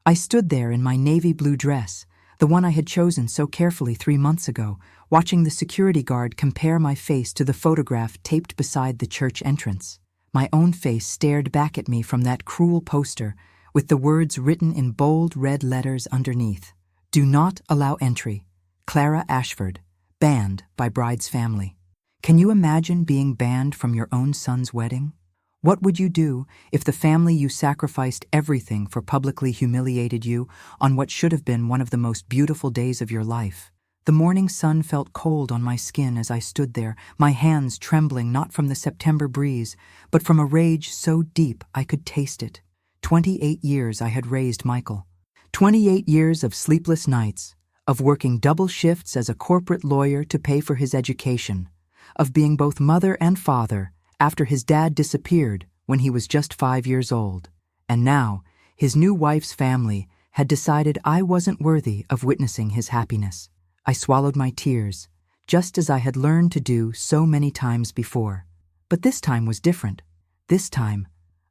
I stood there in my navy blue dress, the one I had chosen so carefully 3 months ago, watching the security guard compare my face to the photograph taped beside the church entrance. My own face stared back at me from that cruel poster, with the words written in bold red letters underneath. Do not allow entry. Clara Ashford, banned by bride's family. Can you imagine being banned from your own son's wedding? What would you do if the family you sacrificed everything for publicly humiliated you on what should have been one of the most beautiful days of your life? The morning sun felt cold on my skin as I stood there, my hands trembling not from the September breeze, but from a rage so deep I could taste it. 28 years I had raised Michael. 28 years of sleepless nights, of working double shifts as a corporate lawyer to pay for his education, of being both mother and father after his dad disappeared when he was just 5 years old. And now, his new wife's family had decided I wasn't worthy of witnessing his happiness. I swallowed my tears, just as I had learned to do so many times before. But this time was different. This time,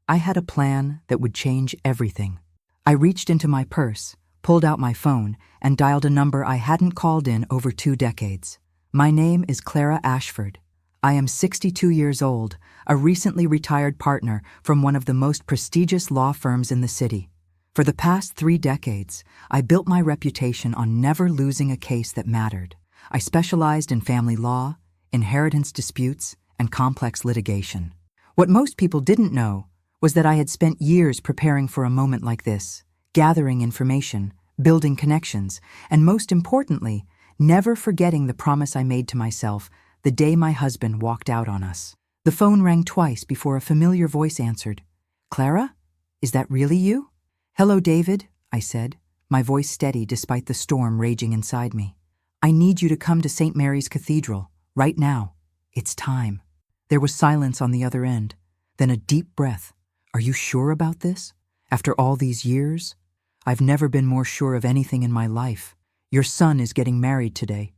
I had a plan that would change everything. I reached into my purse, pulled out my phone, and dialed a number I hadn't called in over 2 decades. My name is Clara Ashford. I am 62 years old, a recently retired partner from one of the most prestigious law firms in the city. For the past 3 decades, I built my reputation on never losing a case that mattered. I specialized in family law, inheritance disputes, and complex litigation. What most people didn't know was that I had spent years preparing for a moment like this, gathering information, building connections, and most importantly, never forgetting the promise I made to myself the day my husband walked out on us. The phone rang twice before a familiar voice answered. Clara? Is that really you? Hello, David, I said, my voice steady despite the storm raging inside me. I need you to come to St. Mary's Cathedral, right now. It's time. There was silence on the other end, then a deep breath. Are you sure about this? After all these years? I've never been more sure of anything in my life. Your son is getting married today,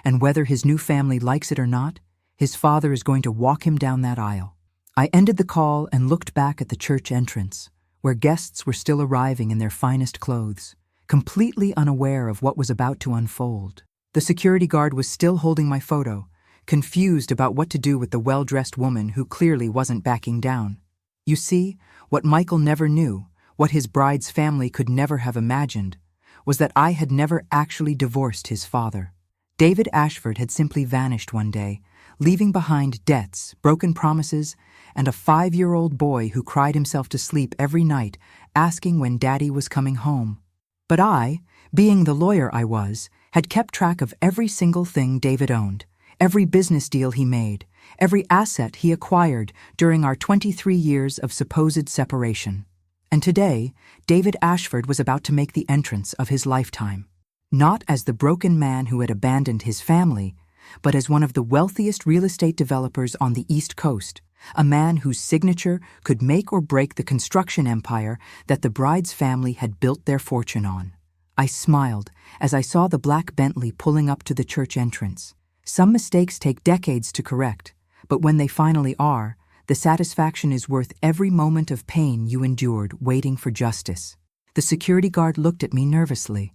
and whether his new family likes it or not, his father is going to walk him down that aisle. I ended the call and looked back at the church entrance, where guests were still arriving in their finest clothes, completely unaware of what was about to unfold. The security guard was still holding my photo, confused about what to do with the well-dressed woman who clearly wasn't backing down. You see, what Michael never knew, what his bride's family could never have imagined, was that I had never actually divorced his father. David Ashford had simply vanished one day, leaving behind debts, broken promises, and a 5-year-old boy who cried himself to sleep every night, asking when Daddy was coming home. But I, being the lawyer I was, had kept track of every single thing David owned, every business deal he made, every asset he acquired during our 23 years of supposed separation. And today, David Ashford was about to make the entrance of his lifetime. Not as the broken man who had abandoned his family, but as one of the wealthiest real estate developers on the East Coast, a man whose signature could make or break the construction empire that the bride's family had built their fortune on. I smiled as I saw the black Bentley pulling up to the church entrance. Some mistakes take decades to correct, but when they finally are, the satisfaction is worth every moment of pain you endured waiting for justice. The security guard looked at me nervously.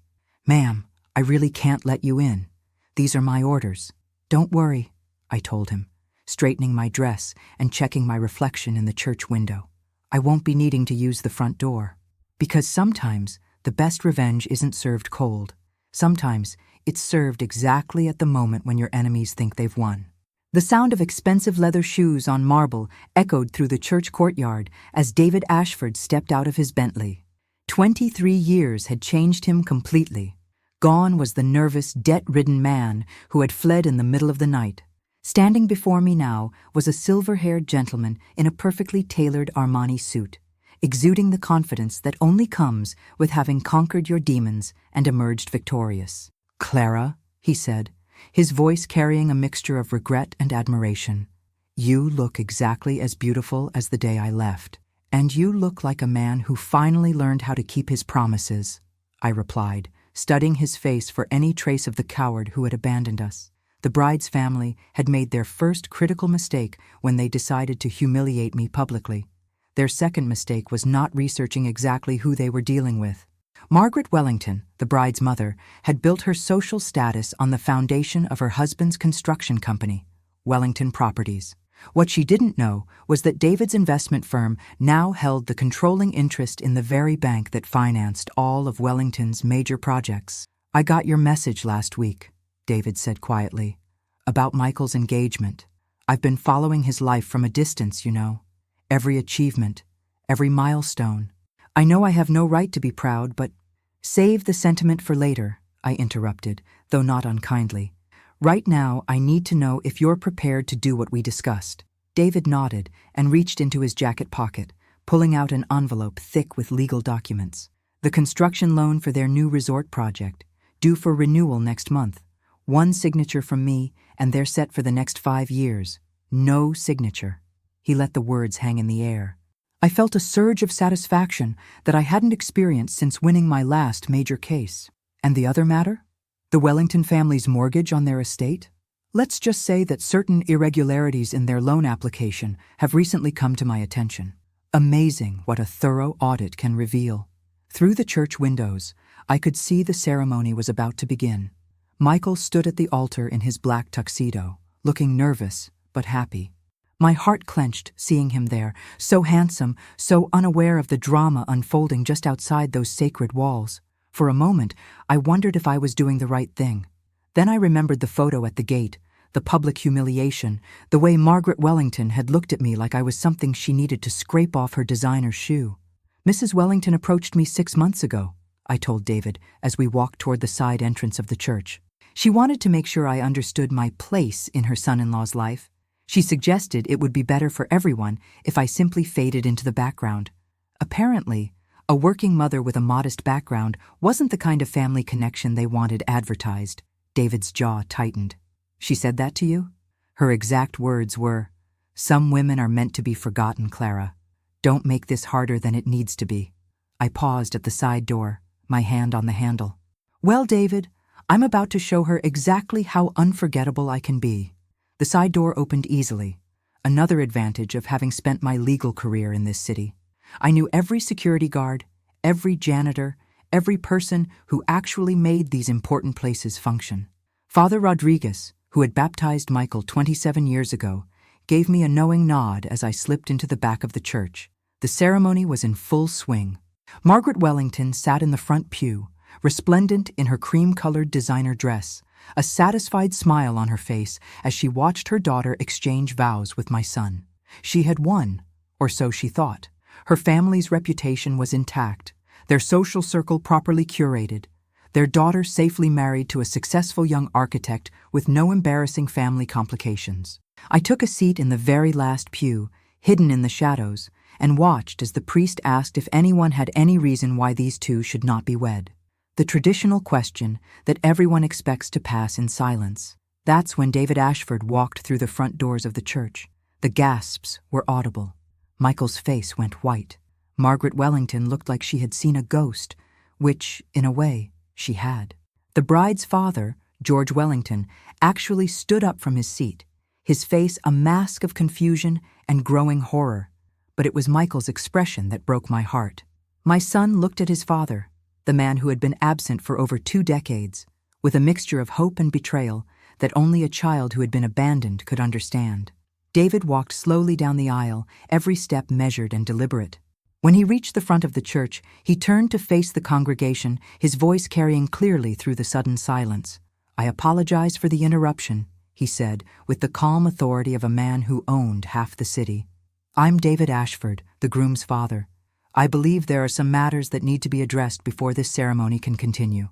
Ma'am, I really can't let you in. These are my orders. Don't worry, I told him, straightening my dress and checking my reflection in the church window. I won't be needing to use the front door. Because sometimes the best revenge isn't served cold. Sometimes it's served exactly at the moment when your enemies think they've won. The sound of expensive leather shoes on marble echoed through the church courtyard as David Ashford stepped out of his Bentley. 23 years had changed him completely. Gone was the nervous, debt-ridden man who had fled in the middle of the night. Standing before me now was a silver-haired gentleman in a perfectly tailored Armani suit, exuding the confidence that only comes with having conquered your demons and emerged victorious. Clara, he said, his voice carrying a mixture of regret and admiration. You look exactly as beautiful as the day I left, and you look like a man who finally learned how to keep his promises, I replied, studying his face for any trace of the coward who had abandoned us. The bride's family had made their first critical mistake when they decided to humiliate me publicly. Their second mistake was not researching exactly who they were dealing with. Margaret Wellington, the bride's mother, had built her social status on the foundation of her husband's construction company, Wellington Properties. What she didn't know was that David's investment firm now held the controlling interest in the very bank that financed all of Wellington's major projects. "I got your message last week," David said quietly, "about Michael's engagement. I've been following his life from a distance, you know. Every achievement, every milestone. I know I have no right to be proud, but—" "Save the sentiment for later," I interrupted, though not unkindly. "Right now, I need to know if you're prepared to do what we discussed." David nodded and reached into his jacket pocket, pulling out an envelope thick with legal documents. The construction loan for their new resort project, due for renewal next month. One signature from me, and they're set for the next 5 years. No signature. He let the words hang in the air. I felt a surge of satisfaction that I hadn't experienced since winning my last major case. And the other matter? The Wellington family's mortgage on their estate? Let's just say that certain irregularities in their loan application have recently come to my attention. Amazing what a thorough audit can reveal. Through the church windows, I could see the ceremony was about to begin. Michael stood at the altar in his black tuxedo, looking nervous but happy. My heart clenched seeing him there, so handsome, so unaware of the drama unfolding just outside those sacred walls. For a moment, I wondered if I was doing the right thing. Then I remembered the photo at the gate, the public humiliation, the way Margaret Wellington had looked at me like I was something she needed to scrape off her designer shoe. "Mrs. Wellington approached me 6 months ago," I told David as we walked toward the side entrance of the church. "She wanted to make sure I understood my place in her son-in-law's life. She suggested it would be better for everyone if I simply faded into the background. Apparently, a working mother with a modest background wasn't the kind of family connection they wanted advertised." David's jaw tightened. "She said that to you?" Her exact words were, "Some women are meant to be forgotten, Clara. Don't make this harder than it needs to be." I paused at the side door, my hand on the handle. "Well, David, I'm about to show her exactly how unforgettable I can be." The side door opened easily, another advantage of having spent my legal career in this city. I knew every security guard, every janitor, every person who actually made these important places function. Father Rodriguez, who had baptized Michael 27 years ago, gave me a knowing nod as I slipped into the back of the church. The ceremony was in full swing. Margaret Wellington sat in the front pew, resplendent in her cream-colored designer dress, a satisfied smile on her face as she watched her daughter exchange vows with my son. She had won, or so she thought. Her family's reputation was intact, their social circle properly curated, their daughter safely married to a successful young architect with no embarrassing family complications. I took a seat in the very last pew, hidden in the shadows, and watched as the priest asked if anyone had any reason why these two should not be wed. The traditional question that everyone expects to pass in silence. That's when David Ashford walked through the front doors of the church. The gasps were audible. Michael's face went white. Margaret Wellington looked like she had seen a ghost, which, in a way, she had. The bride's father, George Wellington, actually stood up from his seat, his face a mask of confusion and growing horror. But it was Michael's expression that broke my heart. My son looked at his father, the man who had been absent for over 2 decades, with a mixture of hope and betrayal that only a child who had been abandoned could understand. David walked slowly down the aisle, every step measured and deliberate. When he reached the front of the church, he turned to face the congregation, his voice carrying clearly through the sudden silence. "I apologize for the interruption," he said, with the calm authority of a man who owned half the city. "I'm David Ashford, the groom's father. I believe there are some matters that need to be addressed before this ceremony can continue."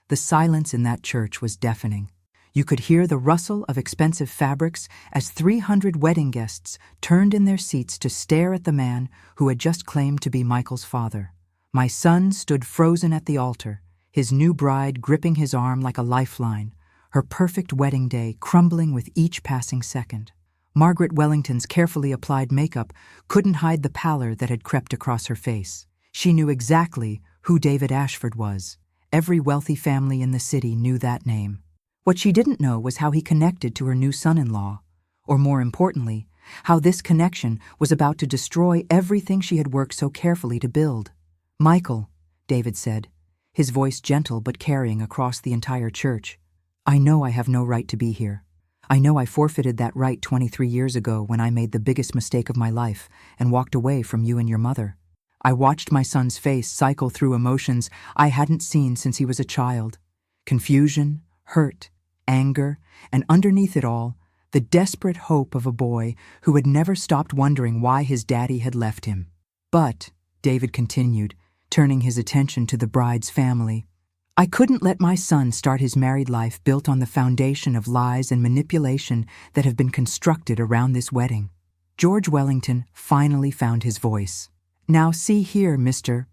The silence in that church was deafening. You could hear the rustle of expensive fabrics as 300 wedding guests turned in their seats to stare at the man who had just claimed to be Michael's father. My son stood frozen at the altar, his new bride gripping his arm like a lifeline, her perfect wedding day crumbling with each passing second. Margaret Wellington's carefully applied makeup couldn't hide the pallor that had crept across her face. She knew exactly who David Ashford was. Every wealthy family in the city knew that name. What she didn't know was how he connected to her new son-in-law, or more importantly, how this connection was about to destroy everything she had worked so carefully to build. "Michael," David said, his voice gentle but carrying across the entire church. "I know I have no right to be here. I know I forfeited that right 23 years ago when I made the biggest mistake of my life and walked away from you and your mother. I watched my son's face cycle through emotions I hadn't seen since he was a child. Confusion, hurt, anger, and underneath it all, the desperate hope of a boy who had never stopped wondering why his daddy had left him. But," David continued, turning his attention to the bride's family, "I couldn't let my son start his married life built on the foundation of lies and manipulation that have been constructed around this wedding." George Wellington finally found his voice. "Now see here, Mr.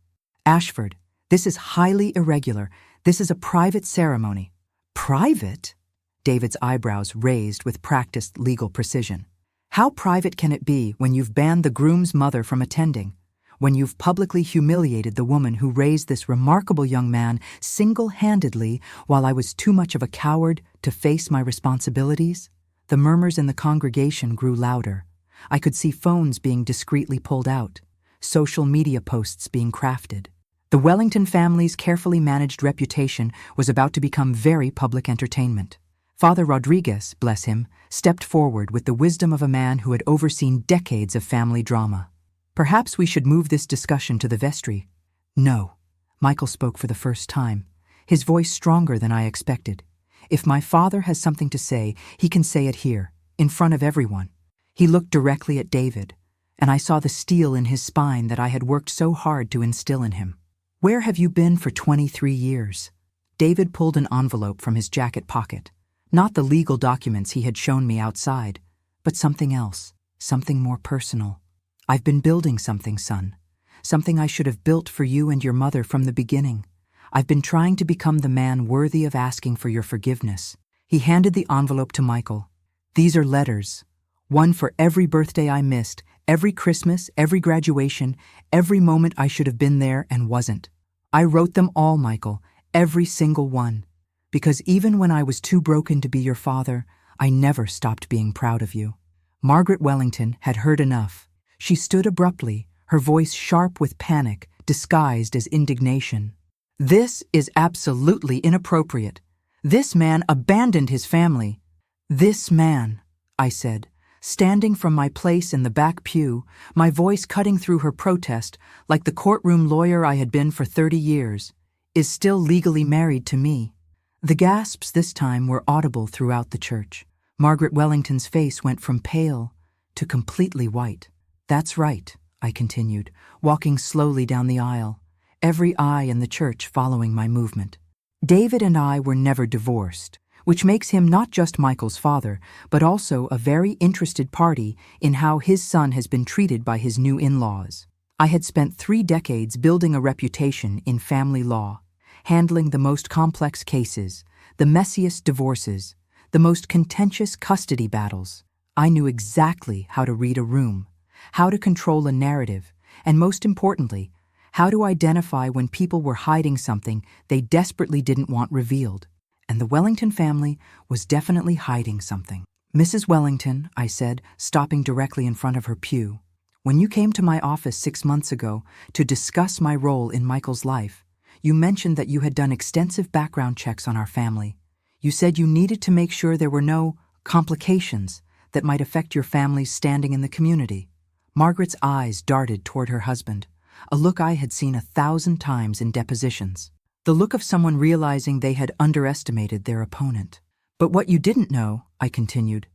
Ashford, this is highly irregular. This is a private ceremony." "Private?" David's eyebrows raised with practiced legal precision. "How private can it be when you've banned the groom's mother from attending? When you've publicly humiliated the woman who raised this remarkable young man single-handedly while I was too much of a coward to face my responsibilities?" The murmurs in the congregation grew louder. I could see phones being discreetly pulled out, social media posts being crafted. The Wellington family's carefully managed reputation was about to become very public entertainment. Father Rodriguez, bless him, stepped forward with the wisdom of a man who had overseen decades of family drama. "Perhaps we should move this discussion to the vestry." "No." Michael spoke for the first time, his voice stronger than I expected. "If my father has something to say, he can say it here, in front of everyone." He looked directly at David, and I saw the steel in his spine that I had worked so hard to instill in him. "Where have you been for 23 years? David pulled an envelope from his jacket pocket. Not the legal documents he had shown me outside, but something else, something more personal. "I've been building something, son. Something I should have built for you and your mother from the beginning. I've been trying to become the man worthy of asking for your forgiveness." He handed the envelope to Michael. "These are letters. One for every birthday I missed, every Christmas, every graduation, every moment I should have been there and wasn't. I wrote them all, Michael, every single one. Because even when I was too broken to be your father, I never stopped being proud of you." Margaret Wellington had heard enough. She stood abruptly, her voice sharp with panic, disguised as indignation. "This is absolutely inappropriate. This man abandoned his family." "This man," I said, standing from my place in the back pew, my voice cutting through her protest like the courtroom lawyer I had been for 30 years, "is still legally married to me." The gasps this time were audible throughout the church. Margaret Wellington's face went from pale to completely white. "That's right," I continued, walking slowly down the aisle, every eye in the church following my movement. "David and I were never divorced, which makes him not just Michael's father, but also a very interested party in how his son has been treated by his new in-laws. I had spent 3 decades building a reputation in family law, handling the most complex cases, the messiest divorces, the most contentious custody battles. I knew exactly how to read a room, how to control a narrative, and most importantly, how to identify when people were hiding something they desperately didn't want revealed. And the Wellington family was definitely hiding something. "Mrs. Wellington," I said, stopping directly in front of her pew, "when you came to my office 6 months ago to discuss my role in Michael's life, you mentioned that you had done extensive background checks on our family. You said you needed to make sure there were no complications that might affect your family's standing in the community." Margaret's eyes darted toward her husband, a look I had seen 1,000 times in depositions. The look of someone realizing they had underestimated their opponent. "But what you didn't know," I continued,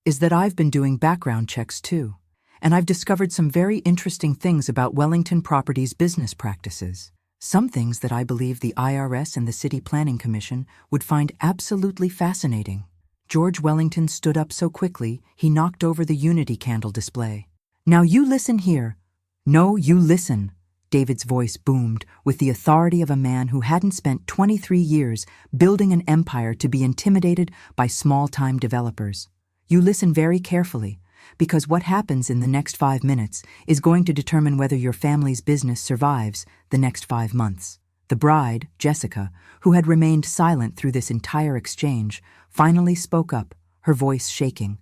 "is that I've been doing background checks too, and I've discovered some very interesting things about Wellington Properties business practices. Some things that I believe the IRS and the City Planning Commission would find absolutely fascinating." George Wellington stood up so quickly he knocked over the unity candle display. "Now you listen here." "No, you listen," David's voice boomed with the authority of a man who hadn't spent 23 years building an empire to be intimidated by small-time developers. "You listen very carefully, because what happens in the next 5 minutes is going to determine whether your family's business survives the next 5 months." The bride, Jessica, who had remained silent through this entire exchange, finally spoke up, her voice shaking.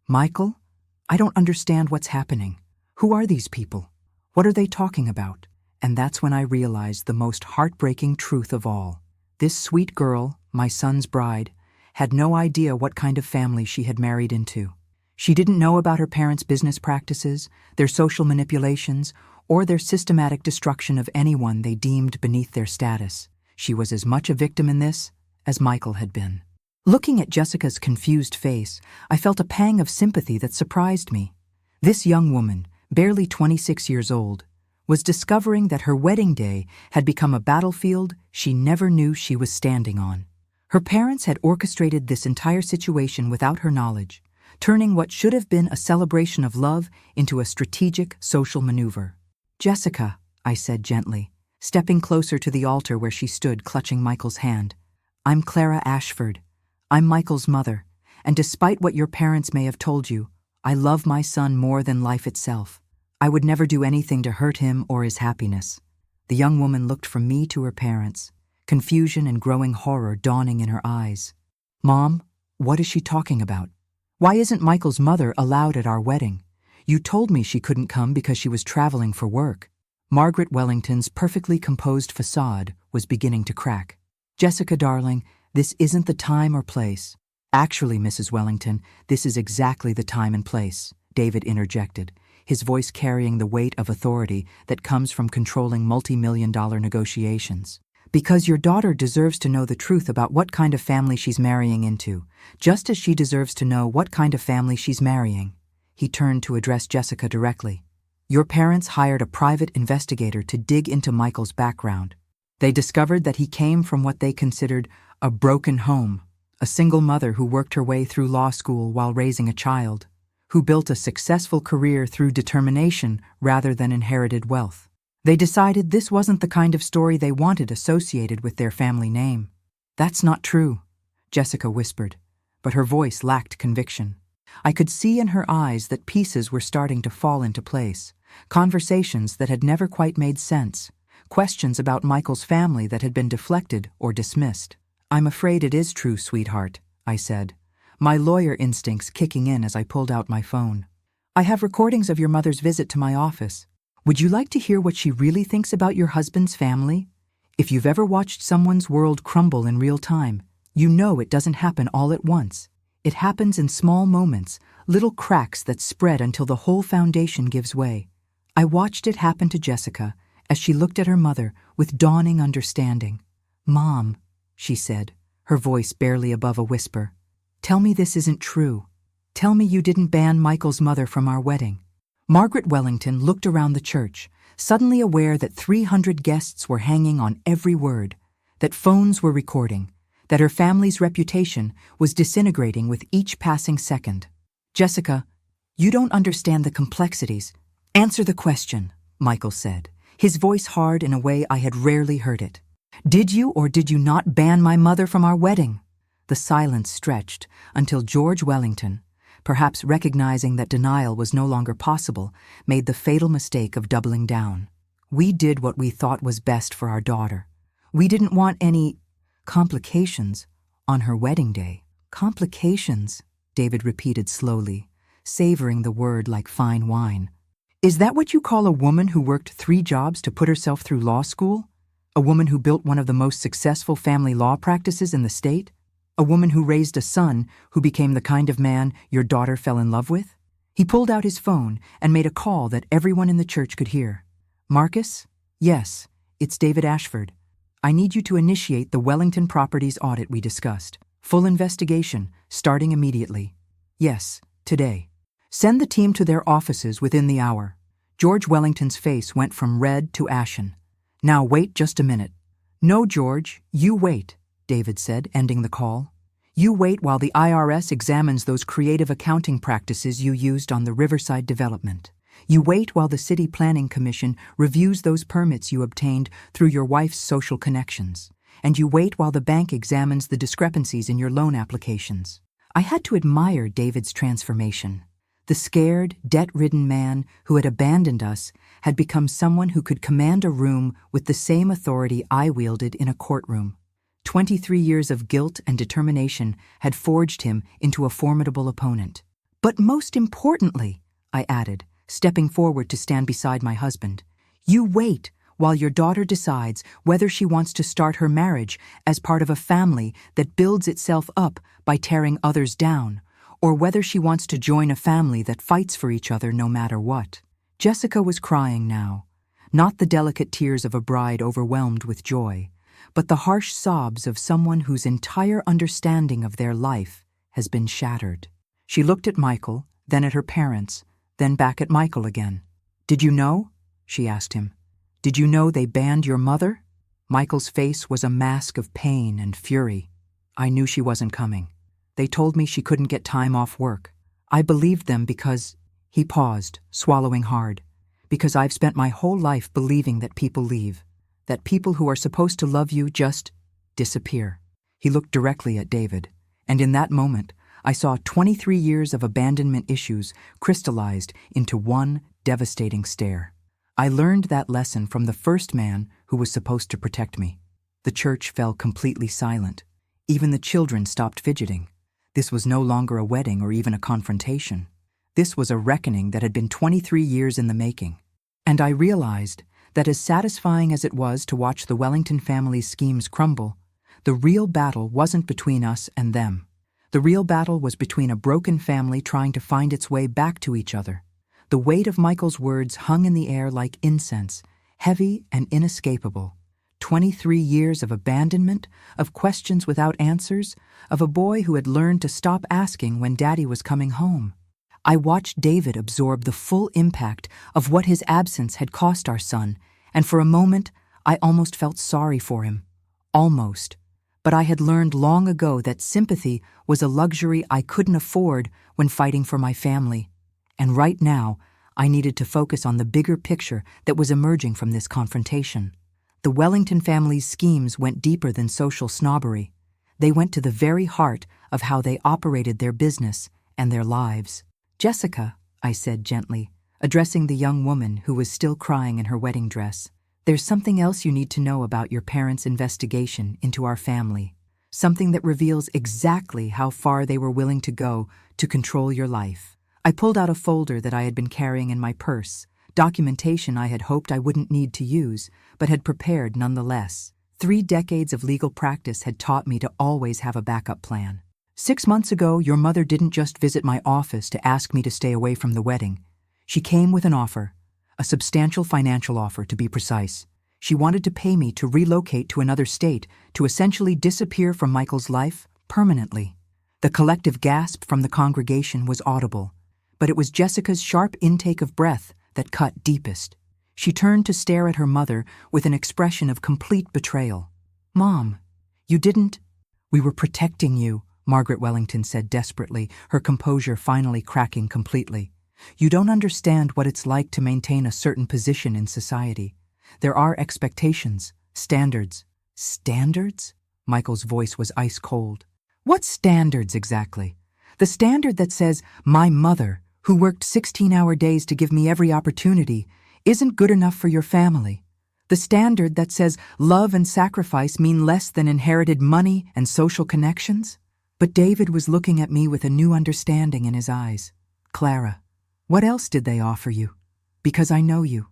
"Michael, I don't understand what's happening. Who are these people? What are they talking about? And that's when I realized the most heartbreaking truth of all. This sweet girl, my son's bride, had no idea what kind of family she had married into. She didn't know about her parents' business practices, their social manipulations, or their systematic destruction of anyone they deemed beneath their status. She was as much a victim in this as Michael had been. Looking at Jessica's confused face, I felt a pang of sympathy that surprised me. This young woman, barely 26 years old, was discovering that her wedding day had become a battlefield she never knew she was standing on. Her parents had orchestrated this entire situation without her knowledge, turning what should have been a celebration of love into a strategic social maneuver. "Jessica," I said gently, stepping closer to the altar where she stood clutching Michael's hand. "I'm Clara Ashford. I'm Michael's mother, and despite what your parents may have told you, I love my son more than life itself. I would never do anything to hurt him or his happiness." The young woman looked from me to her parents, confusion and growing horror dawning in her eyes. "Mom, what is she talking about? Why isn't Michael's mother allowed at our wedding? You told me she couldn't come because she was traveling for work." Margaret Wellington's perfectly composed facade was beginning to crack. "Jessica, darling, this isn't the time or place." "Actually, Mrs. Wellington, this is exactly the time and place," David interjected, his voice carrying the weight of authority that comes from controlling multi-million-dollar negotiations. "Because your daughter deserves to know the truth about what kind of family she's marrying into, just as she deserves to know what kind of family she's marrying." He turned to address Jessica directly. "Your parents hired a private investigator to dig into Michael's background. They discovered that he came from what they considered a broken home, a single mother who worked her way through law school while raising a child, who built a successful career through determination rather than inherited wealth. They decided this wasn't the kind of story they wanted associated with their family name." "That's not true," Jessica whispered, but her voice lacked conviction. I could see in her eyes that pieces were starting to fall into place, conversations that had never quite made sense, questions about Michael's family that had been deflected or dismissed. "I'm afraid it is true, sweetheart," I said, my lawyer instincts kicking in as I pulled out my phone. "I have recordings of your mother's visit to my office. Would you like to hear what she really thinks about your husband's family? If you've ever watched someone's world crumble in real time, you know it doesn't happen all at once. It happens in small moments, little cracks that spread until the whole foundation gives way." I watched it happen to Jessica as she looked at her mother with dawning understanding. "Mom," she said, her voice barely above a whisper, "tell me this isn't true. Tell me you didn't ban Michael's mother from our wedding." Margaret Wellington looked around the church, suddenly aware that 300 guests were hanging on every word, that phones were recording, that her family's reputation was disintegrating with each passing second. "Jessica, you don't understand the complexities. Answer the question," Michael said, his voice hard in a way I had rarely heard it. "Did you or did you not ban my mother from our wedding?" The silence stretched until George Wellington, perhaps recognizing that denial was no longer possible, made the fatal mistake of doubling down. "We did what we thought was best for our daughter. We didn't want any complications on her wedding day." "Complications," David repeated slowly, savoring the word like fine wine. "Is that what you call a woman who worked 3 jobs to put herself through law school? A woman who built one of the most successful family law practices in the state? A woman who raised a son who became the kind of man your daughter fell in love with?" He pulled out his phone and made a call that everyone in the church could hear. "Marcus? Yes, it's David Ashford. I need you to initiate the Wellington Properties audit we discussed. Full investigation, starting immediately. Yes, today. Send the team to their offices within the hour." George Wellington's face went from red to ashen. "Now wait just a minute." "No, George, you wait," David said, ending the call. "You wait while the IRS examines those creative accounting practices you used on the Riverside development. You wait while the City Planning Commission reviews those permits you obtained through your wife's social connections. And you wait while the bank examines the discrepancies in your loan applications." I had to admire David's transformation. The scared, debt-ridden man who had abandoned us had become someone who could command a room with the same authority I wielded in a courtroom. 23 years of guilt and determination had forged him into a formidable opponent. "But most importantly," I added, stepping forward to stand beside my husband, "you wait while your daughter decides whether she wants to start her marriage as part of a family that builds itself up by tearing others down, or whether she wants to join a family that fights for each other no matter what. Jessica was crying now, not the delicate tears of a bride overwhelmed with joy, but the harsh sobs of someone whose entire understanding of their life has been shattered. She looked at Michael, then at her parents, then back at Michael again. "Did you know?" she asked him. "Did you know they banned your mother?" Michael's face was a mask of pain and fury. "I knew she wasn't coming. They told me she couldn't get time off work. I believed them because—" He paused, swallowing hard. "Because I've spent my whole life believing that people leave, that people who are supposed to love you just disappear." He looked directly at David, and in that moment, I saw 23 years of abandonment issues crystallized into one devastating stare. I learned that lesson from the first man who was supposed to protect me. The church fell completely silent. Even the children stopped fidgeting. This was no longer a wedding or even a confrontation. This was a reckoning that had been 23 years in the making. And I realized that as satisfying as it was to watch the Wellington family's schemes crumble, the real battle wasn't between us and them. The real battle was between a broken family trying to find its way back to each other. The weight of Michael's words hung in the air like incense, heavy and inescapable. 23 years of abandonment, of questions without answers, of a boy who had learned to stop asking when Daddy was coming home. I watched David absorb the full impact of what his absence had cost our son, and for a moment, I almost felt sorry for him. Almost. But I had learned long ago that sympathy was a luxury I couldn't afford when fighting for my family. And right now, I needed to focus on the bigger picture that was emerging from this confrontation. The Wellington family's schemes went deeper than social snobbery. They went to the very heart of how they operated their business and their lives. "Jessica," I said gently, addressing the young woman who was still crying in her wedding dress, "there's something else you need to know about your parents' investigation into our family. Something that reveals exactly how far they were willing to go to control your life." I pulled out a folder that I had been carrying in my purse, documentation I had hoped I wouldn't need to use, but had prepared nonetheless. 3 decades of legal practice had taught me to always have a backup plan. 6 months ago, your mother didn't just visit my office to ask me to stay away from the wedding. She came with an offer. A substantial financial offer, to be precise. She wanted to pay me to relocate to another state, to essentially disappear from Michael's life permanently. The collective gasp from the congregation was audible, but it was Jessica's sharp intake of breath that cut deepest. She turned to stare at her mother with an expression of complete betrayal. "Mom, you didn't—" "We were protecting you," Margaret Wellington said desperately, her composure finally cracking completely. "You don't understand what it's like to maintain a certain position in society. There are expectations, standards." "Standards?" Michael's voice was ice cold. "What standards exactly? The standard that says my mother, who worked 16-hour days to give me every opportunity, isn't good enough for your family. The standard that says love and sacrifice mean less than inherited money and social connections?" But David was looking at me with a new understanding in his eyes. "Clara, what else did they offer you? Because I know you,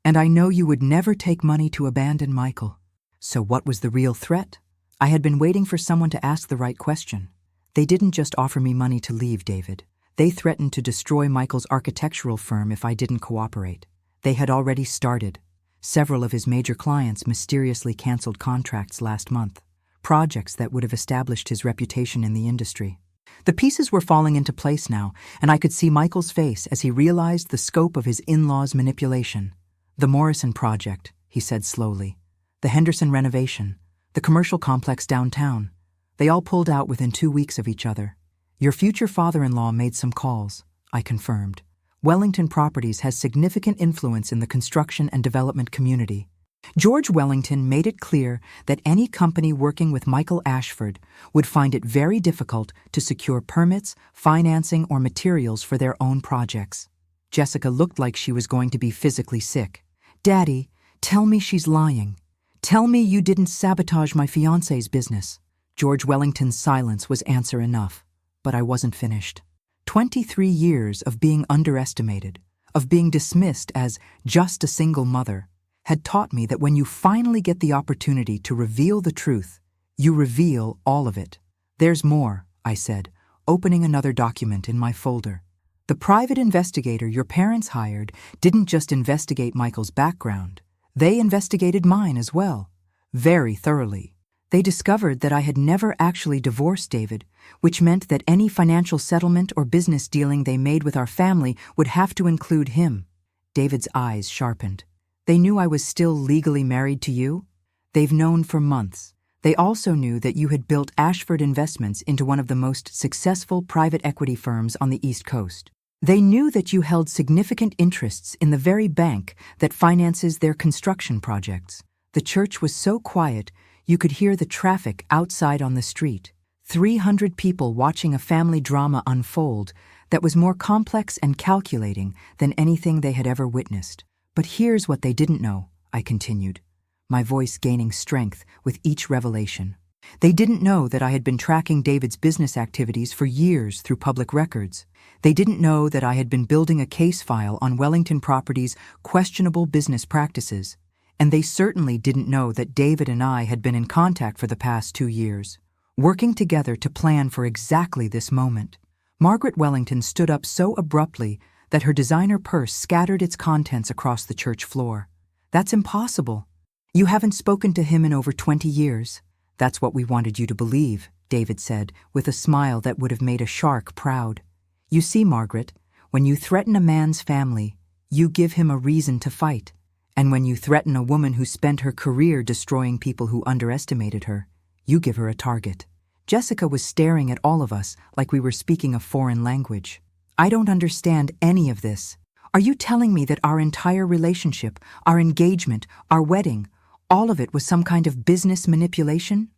and I know you would never take money to abandon Michael." So what was the real threat? I had been waiting for someone to ask the right question. "They didn't just offer me money to leave, David. They threatened to destroy Michael's architectural firm if I didn't cooperate. They had already started. Several of his major clients mysteriously canceled contracts last month, projects that would have established his reputation in the industry. The pieces were falling into place now, and I could see Michael's face as he realized the scope of his in-laws' manipulation. "The Morrison project," he said slowly. "The Henderson renovation. The commercial complex downtown. They all pulled out within 2 weeks of each other. Your future father-in-law made some calls," I confirmed. "Wellington Properties has significant influence in the construction and development community. George Wellington made it clear that any company working with Michael Ashford would find it very difficult to secure permits, financing, or materials for their own projects." Jessica looked like she was going to be physically sick. "Daddy, tell me she's lying. Tell me you didn't sabotage my fiancé's business." George Wellington's silence was answer enough, but I wasn't finished. 23 years of being underestimated, of being dismissed as just a single mother, had taught me that when you finally get the opportunity to reveal the truth, you reveal all of it. There's more, I said, opening another document in my folder. The private investigator your parents hired didn't just investigate Michael's background. They investigated mine as well, very thoroughly. They discovered that I had never actually divorced David, which meant that any financial settlement or business dealing they made with our family would have to include him. David's eyes sharpened. They knew I was still legally married to you? They've known for months. They also knew that you had built Ashford Investments into one of the most successful private equity firms on the East Coast. They knew that you held significant interests in the very bank that finances their construction projects. The church was so quiet, you could hear the traffic outside on the street. 300 people watching a family drama unfold that was more complex and calculating than anything they had ever witnessed. But here's what they didn't know, I continued, my voice gaining strength with each revelation. They didn't know that I had been tracking David's business activities for years through public records. They didn't know that I had been building a case file on Wellington Properties' questionable business practices. And they certainly didn't know that David and I had been in contact for the past 2 years, working together to plan for exactly this moment. Margaret Wellington stood up so abruptly that her designer purse scattered its contents across the church floor. That's impossible. You haven't spoken to him in over 20 years. That's what we wanted you to believe, David said, with a smile that would have made a shark proud. You see, Margaret, when you threaten a man's family, you give him a reason to fight. And when you threaten a woman who spent her career destroying people who underestimated her, you give her a target. Jessica was staring at all of us like we were speaking a foreign language. I don't understand any of this. Are you telling me that our entire relationship, our engagement, our wedding, all of it was some kind of business manipulation?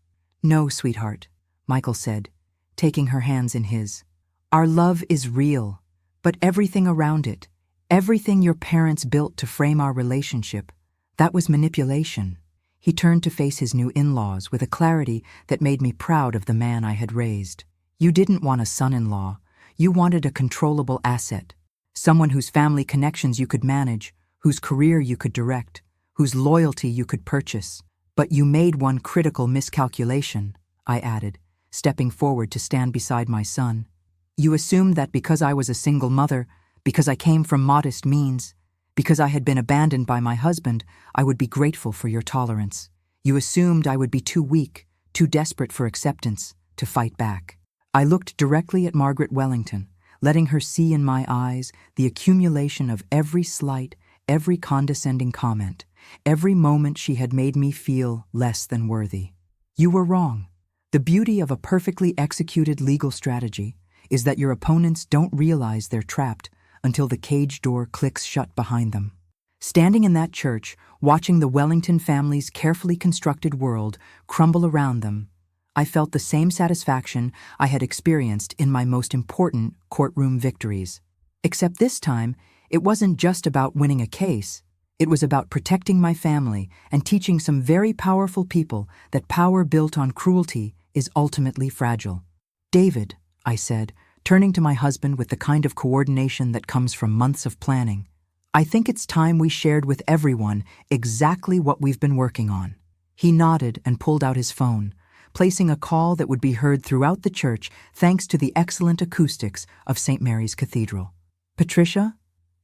No, sweetheart, Michael said, taking her hands in his. Our love is real, but everything around it, everything your parents built to frame our relationship, that was manipulation. He turned to face his new in-laws with a clarity that made me proud of the man I had raised. You didn't want a son-in-law. You wanted a controllable asset, someone whose family connections you could manage, whose career you could direct, whose loyalty you could purchase. But you made one critical miscalculation, I added, stepping forward to stand beside my son. You assumed that because I was a single mother, because I came from modest means, because I had been abandoned by my husband, I would be grateful for your tolerance. You assumed I would be too weak, too desperate for acceptance, to fight back. I looked directly at Margaret Wellington, letting her see in my eyes the accumulation of every slight, every condescending comment, every moment she had made me feel less than worthy. You were wrong. The beauty of a perfectly executed legal strategy is that your opponents don't realize they're trapped until the cage door clicks shut behind them. Standing in that church, watching the Wellington family's carefully constructed world crumble around them, I felt the same satisfaction I had experienced in my most important courtroom victories. Except this time, it wasn't just about winning a case. It was about protecting my family and teaching some very powerful people that power built on cruelty is ultimately fragile. David, I said, turning to my husband with the kind of coordination that comes from months of planning, I think it's time we shared with everyone exactly what we've been working on. He nodded and pulled out his phone, placing a call that would be heard throughout the church thanks to the excellent acoustics of St. Mary's Cathedral. Patricia?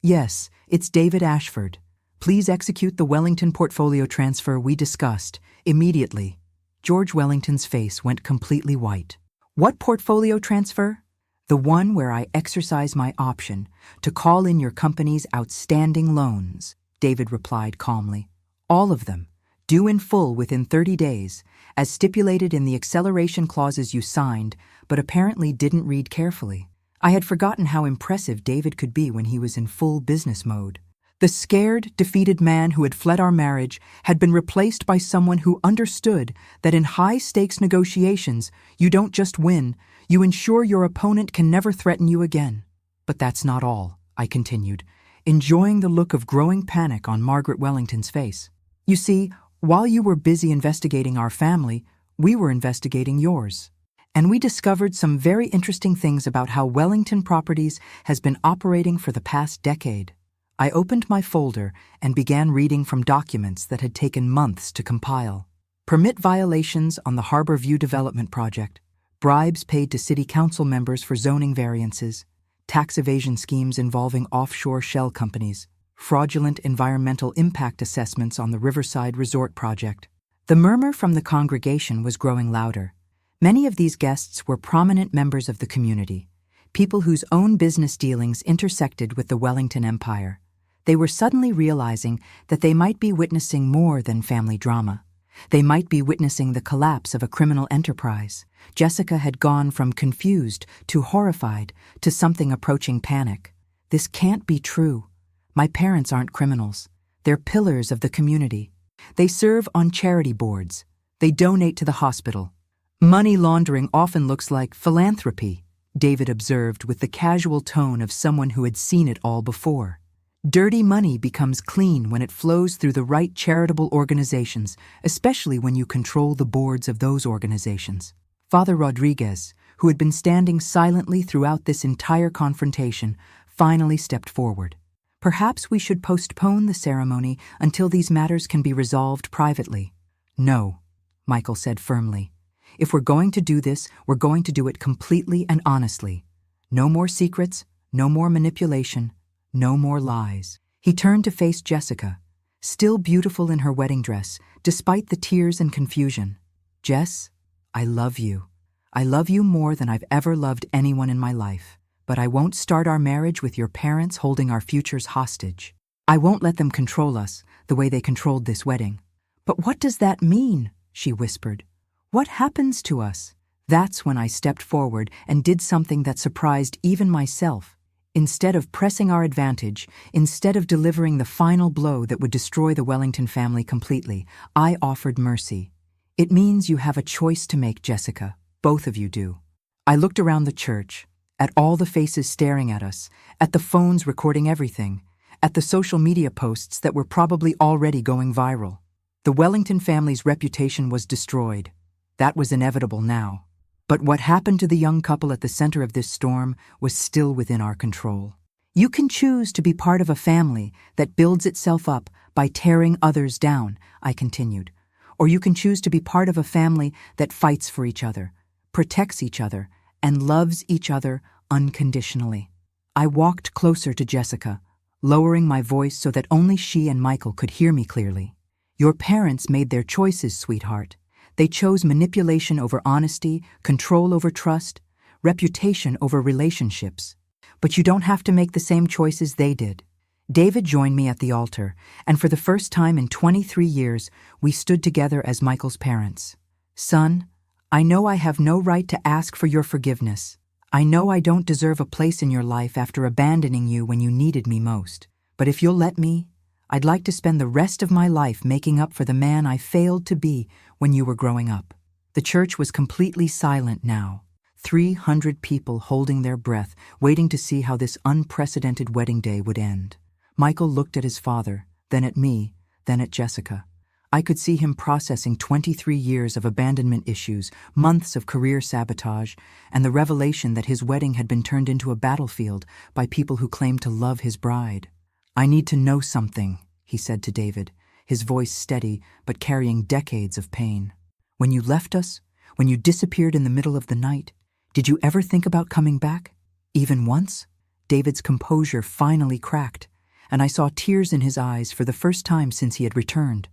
Yes, it's David Ashford. Please execute the Wellington portfolio transfer we discussed, immediately. George Wellington's face went completely white. What portfolio transfer? The one where I exercise my option to call in your company's outstanding loans, David replied calmly. All of them, due in full within 30 days, as stipulated in the acceleration clauses you signed, but apparently didn't read carefully. I had forgotten how impressive David could be when he was in full business mode. The scared, defeated man who had fled our marriage had been replaced by someone who understood that in high-stakes negotiations, you don't just win, you ensure your opponent can never threaten you again. But that's not all, I continued, enjoying the look of growing panic on Margaret Wellington's face. You see, while you were busy investigating our family, we were investigating yours. And we discovered some very interesting things about how Wellington Properties has been operating for the past decade. I opened my folder and began reading from documents that had taken months to compile. Permit violations on the Harbor View Development Project, bribes paid to city council members for zoning variances, tax evasion schemes involving offshore shell companies, fraudulent environmental impact assessments on the Riverside Resort project. The murmur from the congregation was growing louder. Many of these guests were prominent members of the community, people whose own business dealings intersected with the Wellington Empire. They were suddenly realizing that they might be witnessing more than family drama. They might be witnessing the collapse of a criminal enterprise. Jessica had gone from confused to horrified to something approaching panic. This can't be true. My parents aren't criminals. They're pillars of the community. They serve on charity boards. They donate to the hospital. Money laundering often looks like philanthropy, David observed with the casual tone of someone who had seen it all before. Dirty money becomes clean when it flows through the right charitable organizations, especially when you control the boards of those organizations. Father Rodriguez, who had been standing silently throughout this entire confrontation, finally stepped forward. Perhaps we should postpone the ceremony until these matters can be resolved privately. No, Michael said firmly. If we're going to do this, we're going to do it completely and honestly. No more secrets, no more manipulation, no more lies. He turned to face Jessica, still beautiful in her wedding dress, despite the tears and confusion. Jess, I love you. I love you more than I've ever loved anyone in my life. But I won't start our marriage with your parents holding our futures hostage. I won't let them control us the way they controlled this wedding. But what does that mean? She whispered. What happens to us? That's when I stepped forward and did something that surprised even myself. Instead of pressing our advantage, instead of delivering the final blow that would destroy the Wellington family completely, I offered mercy. It means you have a choice to make, Jessica. Both of you do. I looked around the church, at all the faces staring at us, at the phones recording everything, at the social media posts that were probably already going viral. The Wellington family's reputation was destroyed. That was inevitable now. But what happened to the young couple at the center of this storm was still within our control. You can choose to be part of a family that builds itself up by tearing others down, I continued. Or you can choose to be part of a family that fights for each other, protects each other, and loves each other unconditionally. I walked closer to Jessica, lowering my voice so that only she and Michael could hear me clearly. Your parents made their choices, sweetheart. They chose manipulation over honesty, control over trust, reputation over relationships. But you don't have to make the same choices they did. David joined me at the altar, and for the first time in 23 years, we stood together as Michael's parents. Son, I know I have no right to ask for your forgiveness. I know I don't deserve a place in your life after abandoning you when you needed me most. But if you'll let me, I'd like to spend the rest of my life making up for the man I failed to be when you were growing up. The church was completely silent now. 300 people holding their breath, waiting to see how this unprecedented wedding day would end. Michael looked at his father, then at me, then at Jessica. I could see him processing 23 years of abandonment issues, months of career sabotage, and the revelation that his wedding had been turned into a battlefield by people who claimed to love his bride. I need to know something, he said to David, his voice steady but carrying decades of pain. When you left us, when you disappeared in the middle of the night, did you ever think about coming back? Even once? David's composure finally cracked, and I saw tears in his eyes for the first time since he had returned.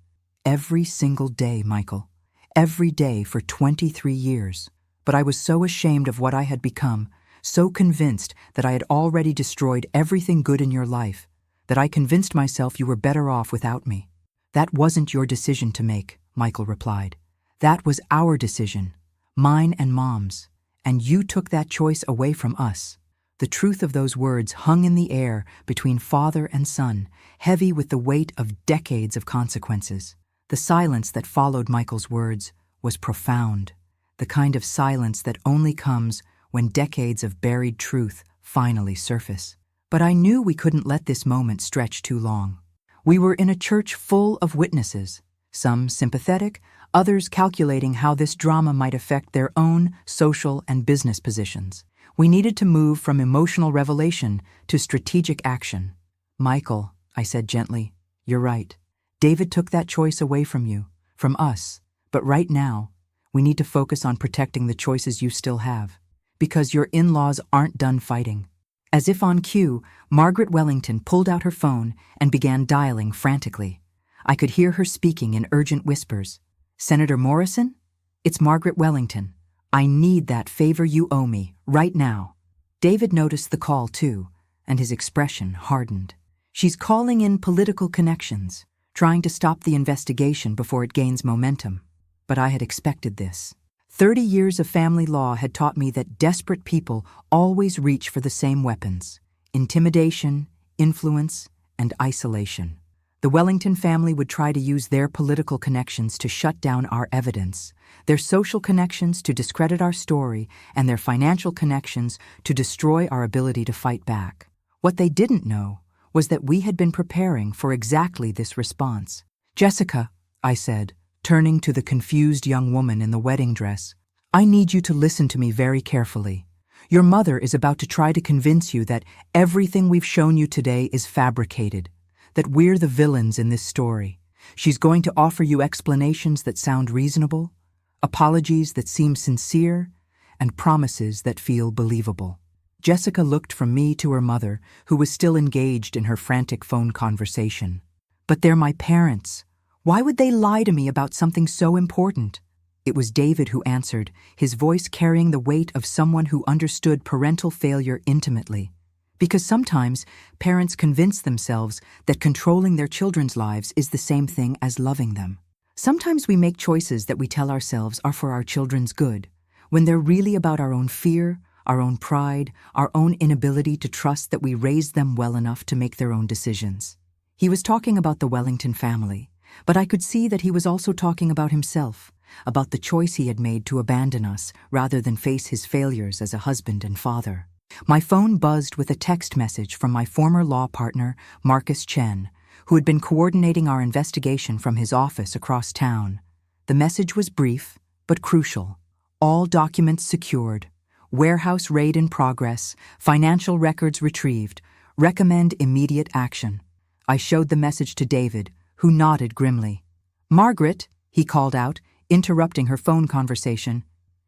Every single day, Michael. Every day for 23 years. But I was so ashamed of what I had become, so convinced that I had already destroyed everything good in your life, that I convinced myself you were better off without me. That wasn't your decision to make, Michael replied. That was our decision, mine and Mom's, and you took that choice away from us. The truth of those words hung in the air between father and son, heavy with the weight of decades of consequences. The silence that followed Michael's words was profound, the kind of silence that only comes when decades of buried truth finally surface. But I knew we couldn't let this moment stretch too long. We were in a church full of witnesses, some sympathetic, others calculating how this drama might affect their own social and business positions. We needed to move from emotional revelation to strategic action. Michael, I said gently. You're right. David took that choice away from you, from us. But right now, we need to focus on protecting the choices you still have. Because your in-laws aren't done fighting. As if on cue, Margaret Wellington pulled out her phone and began dialing frantically. I could hear her speaking in urgent whispers. Senator Morrison? It's Margaret Wellington. I need that favor you owe me, right now. David noticed the call too, and his expression hardened. She's calling in political connections, trying to stop the investigation before it gains momentum. But I had expected this. 30 years of family law had taught me that desperate people always reach for the same weapons: intimidation, influence, and isolation. The Wellington family would try to use their political connections to shut down our evidence, their social connections to discredit our story, and their financial connections to destroy our ability to fight back. What they didn't know was that we had been preparing for exactly this response. Jessica, I said, turning to the confused young woman in the wedding dress, I need you to listen to me very carefully. Your mother is about to try to convince you that everything we've shown you today is fabricated, that we're the villains in this story. She's going to offer you explanations that sound reasonable, apologies that seem sincere, and promises that feel believable. Jessica looked from me to her mother, who was still engaged in her frantic phone conversation. But they're my parents. Why would they lie to me about something so important? It was David who answered, his voice carrying the weight of someone who understood parental failure intimately. Because sometimes parents convince themselves that controlling their children's lives is the same thing as loving them. Sometimes we make choices that we tell ourselves are for our children's good, when they're really about our own fear, our own pride, our own inability to trust that we raised them well enough to make their own decisions. He was talking about the Wellington family, but I could see that he was also talking about himself, about the choice he had made to abandon us rather than face his failures as a husband and father. My phone buzzed with a text message from my former law partner, Marcus Chen, who had been coordinating our investigation from his office across town. The message was brief, but crucial. All documents secured. Warehouse raid in progress. Financial records retrieved. Recommend immediate action. I showed the message to David, who nodded grimly. Margaret, he called out, interrupting her phone conversation,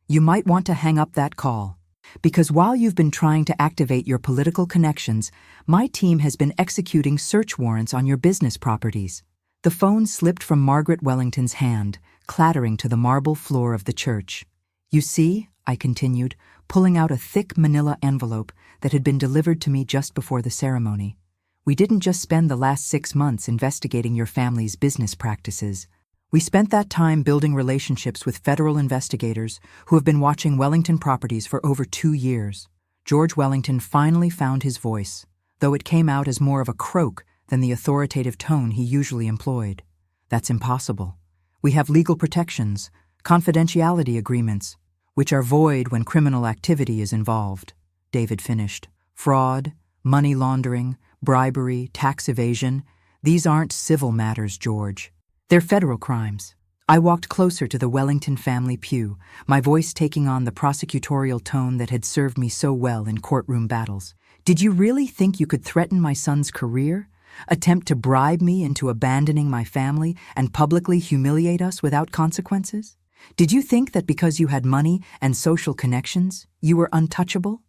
you might want to hang up that call. Because while you've been trying to activate your political connections, my team has been executing search warrants on your business properties. The phone slipped from Margaret Wellington's hand, clattering to the marble floor of the church. You see, I continued, pulling out a thick manila envelope that had been delivered to me just before the ceremony. We didn't just spend the last 6 months investigating your family's business practices. We spent that time building relationships with federal investigators who have been watching Wellington properties for over 2 years. George Wellington finally found his voice, though it came out as more of a croak than the authoritative tone he usually employed. That's impossible. We have legal protections, confidentiality agreements, which are void when criminal activity is involved, David finished. Fraud, money laundering, bribery, tax evasion, these aren't civil matters, George. They're federal crimes. I walked closer to the Wellington family pew, my voice taking on the prosecutorial tone that had served me so well in courtroom battles. Did you really think you could threaten my son's career? Attempt to bribe me into abandoning my family and publicly humiliate us without consequences? Did you think that because you had money and social connections, you were untouchable?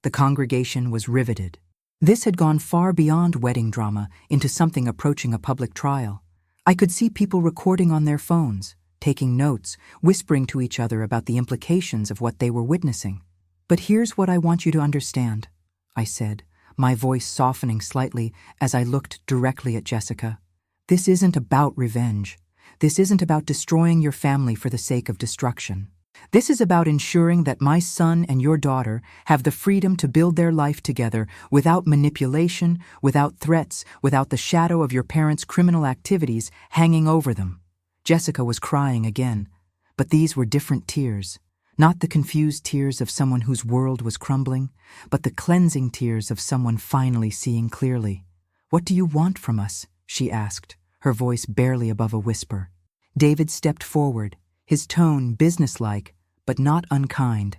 The congregation was riveted. This had gone far beyond wedding drama into something approaching a public trial. I could see people recording on their phones, taking notes, whispering to each other about the implications of what they were witnessing. But here's what I want you to understand, I said, my voice softening slightly as I looked directly at Jessica. This isn't about revenge. This isn't about destroying your family for the sake of destruction. This is about ensuring that my son and your daughter have the freedom to build their life together without manipulation, without threats, without the shadow of your parents' criminal activities hanging over them. Jessica was crying again, but these were different tears. Not the confused tears of someone whose world was crumbling, but the cleansing tears of someone finally seeing clearly. What do you want from us? She asked, her voice barely above a whisper. David stepped forward, his tone businesslike, but not unkind.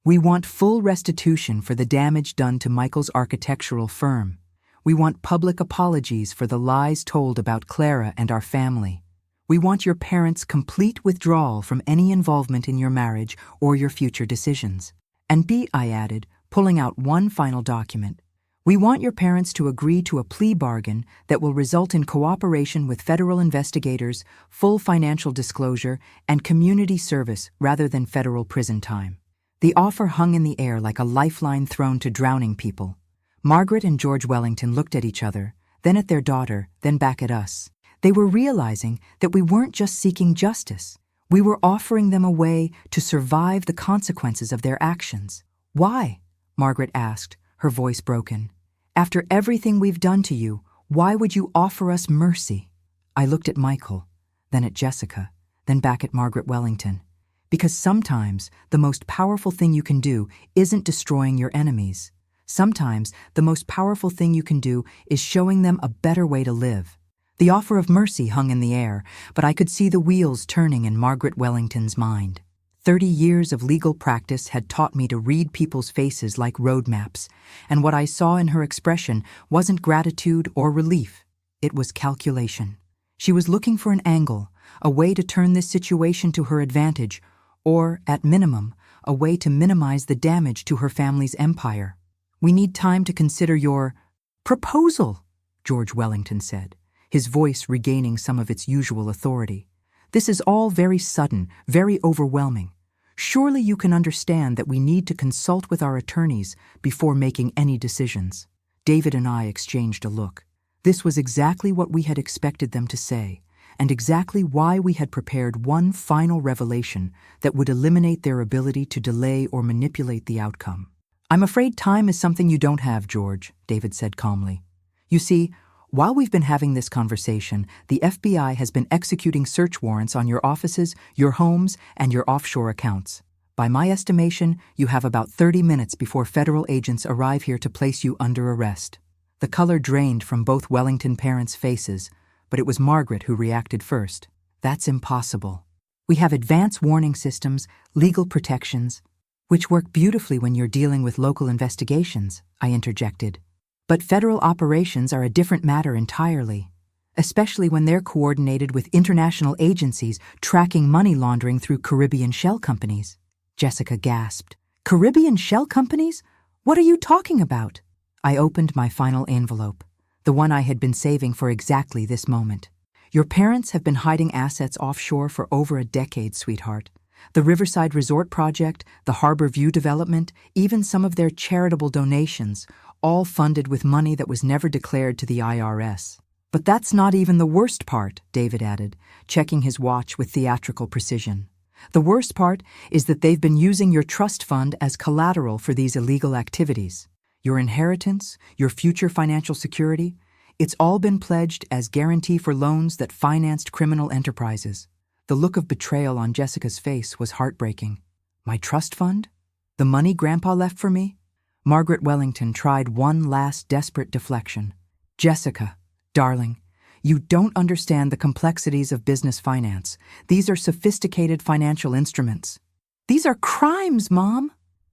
We want full restitution for the damage done to Michael's architectural firm. We want public apologies for the lies told about Clara and our family. We want your parents' complete withdrawal from any involvement in your marriage or your future decisions. And B, I added, pulling out one final document. We want your parents to agree to a plea bargain that will result in cooperation with federal investigators, full financial disclosure, and community service rather than federal prison time. The offer hung in the air like a lifeline thrown to drowning people. Margaret and George Wellington looked at each other, then at their daughter, then back at us. They were realizing that we weren't just seeking justice. We were offering them a way to survive the consequences of their actions. Why? Margaret asked, her voice broken. After everything we've done to you, why would you offer us mercy? I looked at Michael, then at Jessica, then back at Margaret Wellington. Because sometimes the most powerful thing you can do isn't destroying your enemies. Sometimes the most powerful thing you can do is showing them a better way to live. The offer of mercy hung in the air, but I could see the wheels turning in Margaret Wellington's mind. 30 years of legal practice had taught me to read people's faces like roadmaps, and what I saw in her expression wasn't gratitude or relief. It was calculation. She was looking for an angle, a way to turn this situation to her advantage, or, at minimum, a way to minimize the damage to her family's empire. We need time to consider your proposal, George Wellington said, his voice regaining some of its usual authority. This is all very sudden, very overwhelming. Surely you can understand that we need to consult with our attorneys before making any decisions. David and I exchanged a look. This was exactly what we had expected them to say, and exactly why we had prepared one final revelation that would eliminate their ability to delay or manipulate the outcome. I'm afraid time is something you don't have, George, David said calmly. You see, while we've been having this conversation, the FBI has been executing search warrants on your offices, your homes, and your offshore accounts. By my estimation, you have about 30 minutes before federal agents arrive here to place you under arrest. The color drained from both Wellington parents' faces, but it was Margaret who reacted first. That's impossible. We have advanced warning systems, legal protections, which work beautifully when you're dealing with local investigations, I interjected. But federal operations are a different matter entirely, especially when they're coordinated with international agencies tracking money laundering through Caribbean shell companies. Jessica gasped. Caribbean shell companies? What are you talking about? I opened my final envelope, the one I had been saving for exactly this moment. Your parents have been hiding assets offshore for over a decade, sweetheart. The Riverside Resort Project, the Harbor View development, even some of their charitable donations, all funded with money that was never declared to the IRS. But that's not even the worst part, David added, checking his watch with theatrical precision. The worst part is that they've been using your trust fund as collateral for these illegal activities. Your inheritance, your future financial security, it's all been pledged as guarantee for loans that financed criminal enterprises. The look of betrayal on Jessica's face was heartbreaking. My trust fund? The money Grandpa left for me? Margaret Wellington tried one last desperate deflection. Jessica, darling, you don't understand the complexities of business finance. These are sophisticated financial instruments. These are crimes, Mom.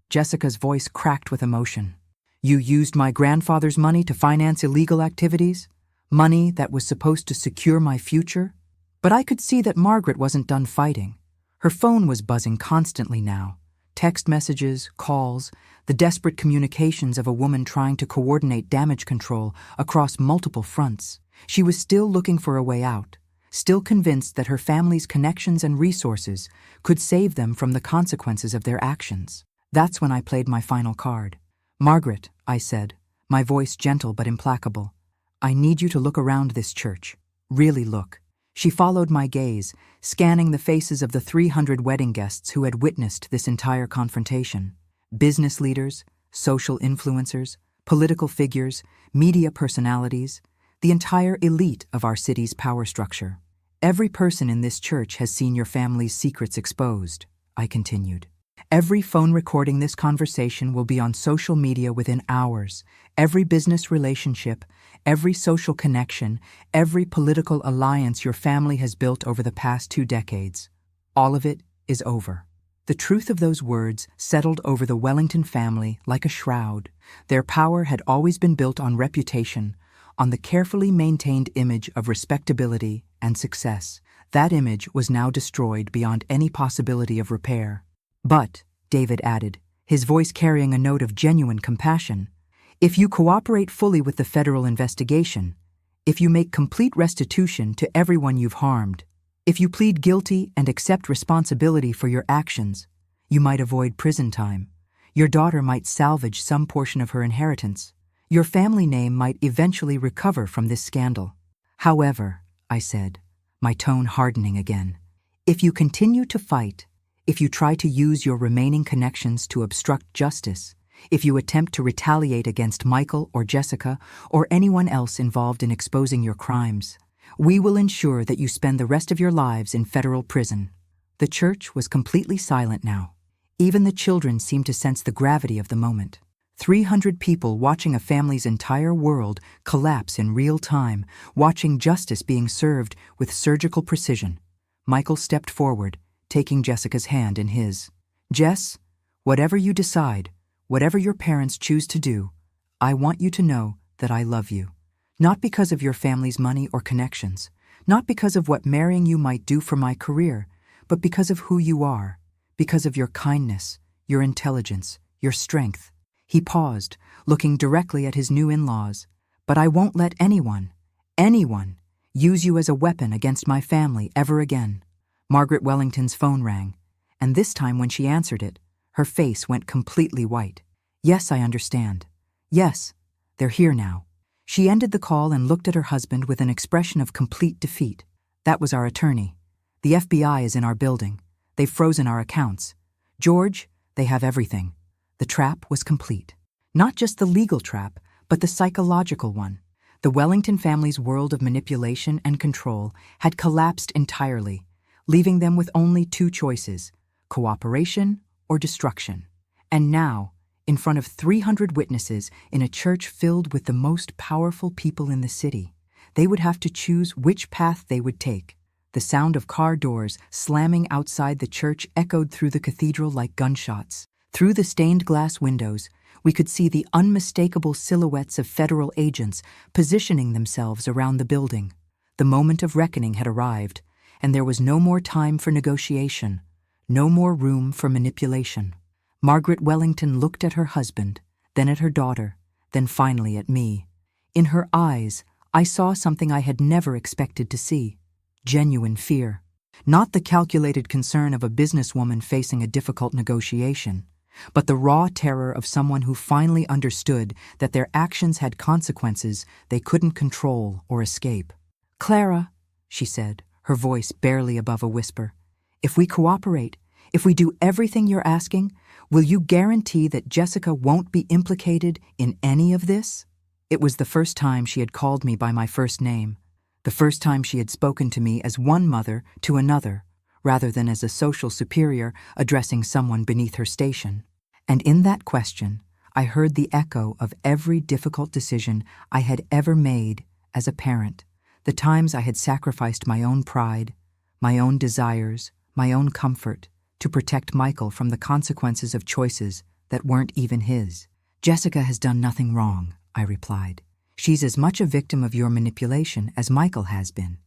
Jessica's voice cracked with emotion. You used my grandfather's money to finance illegal activities? Money that was supposed to secure my future? But I could see that Margaret wasn't done fighting. Her phone was buzzing constantly now. Text messages, calls, the desperate communications of a woman trying to coordinate damage control across multiple fronts. She was still looking for a way out, still convinced that her family's connections and resources could save them from the consequences of their actions. That's when I played my final card. Margaret, I said, my voice gentle but implacable, I need you to look around this church. Really look. She followed my gaze, scanning the faces of the 300 wedding guests who had witnessed this entire confrontation. Business leaders, social influencers, political figures, media personalities, the entire elite of our city's power structure. Every person in this church has seen your family's secrets exposed, I continued. Every phone recording this conversation will be on social media within hours. Every business relationship, every social connection, every political alliance your family has built over the past 2 decades. All of it is over. The truth of those words settled over the Wellington family like a shroud. Their power had always been built on reputation, on the carefully maintained image of respectability and success. That image was now destroyed beyond any possibility of repair. But, David added, his voice carrying a note of genuine compassion, if you cooperate fully with the federal investigation, if you make complete restitution to everyone you've harmed, if you plead guilty and accept responsibility for your actions, you might avoid prison time. Your daughter might salvage some portion of her inheritance. Your family name might eventually recover from this scandal. However, I said, my tone hardening again, if you continue to fight, if you try to use your remaining connections to obstruct justice, if you attempt to retaliate against Michael or Jessica or anyone else involved in exposing your crimes, we will ensure that you spend the rest of your lives in federal prison. The church was completely silent now. Even the children seemed to sense the gravity of the moment. 300 people watching a family's entire world collapse in real time, watching justice being served with surgical precision. Michael stepped forward, taking Jessica's hand in his. Jess, whatever you decide, whatever your parents choose to do, I want you to know that I love you. Not because of your family's money or connections, not because of what marrying you might do for my career, but because of who you are, because of your kindness, your intelligence, your strength. He paused, looking directly at his new in-laws. But I won't let anyone, use you as a weapon against my family ever again. Margaret Wellington's phone rang, and this time when she answered it, her face went completely white. Yes, I understand. Yes, they're here now. She ended the call and looked at her husband with an expression of complete defeat. That was our attorney. The FBI is in our building. They've frozen our accounts. George, they have everything. The trap was complete. Not just the legal trap, but the psychological one. The Wellington family's world of manipulation and control had collapsed entirely, leaving them with only two choices: cooperation or destruction. And now, in front of 300 witnesses in a church filled with the most powerful people in the city, they would have to choose which path they would take. The sound of car doors slamming outside the church echoed through the cathedral like gunshots. Through the stained glass windows, we could see the unmistakable silhouettes of federal agents positioning themselves around the building. The moment of reckoning had arrived, and there was no more time for negotiation, no more room for manipulation. Margaret Wellington looked at her husband, then at her daughter, then finally at me. In her eyes, I saw something I had never expected to see: genuine fear. Not the calculated concern of a businesswoman facing a difficult negotiation, but the raw terror of someone who finally understood that their actions had consequences they couldn't control or escape. Clara, she said, her voice barely above a whisper, if we cooperate, if we do everything you're asking, will you guarantee that Jessica won't be implicated in any of this? It was the first time she had called me by my first name, the first time she had spoken to me as one mother to another, rather than as a social superior addressing someone beneath her station. And in that question, I heard the echo of every difficult decision I had ever made as a parent, the times I had sacrificed my own pride, my own desires, my own comfort, to protect Michael from the consequences of choices that weren't even his. Jessica has done nothing wrong, I replied. She's as much a victim of your manipulation as Michael has been.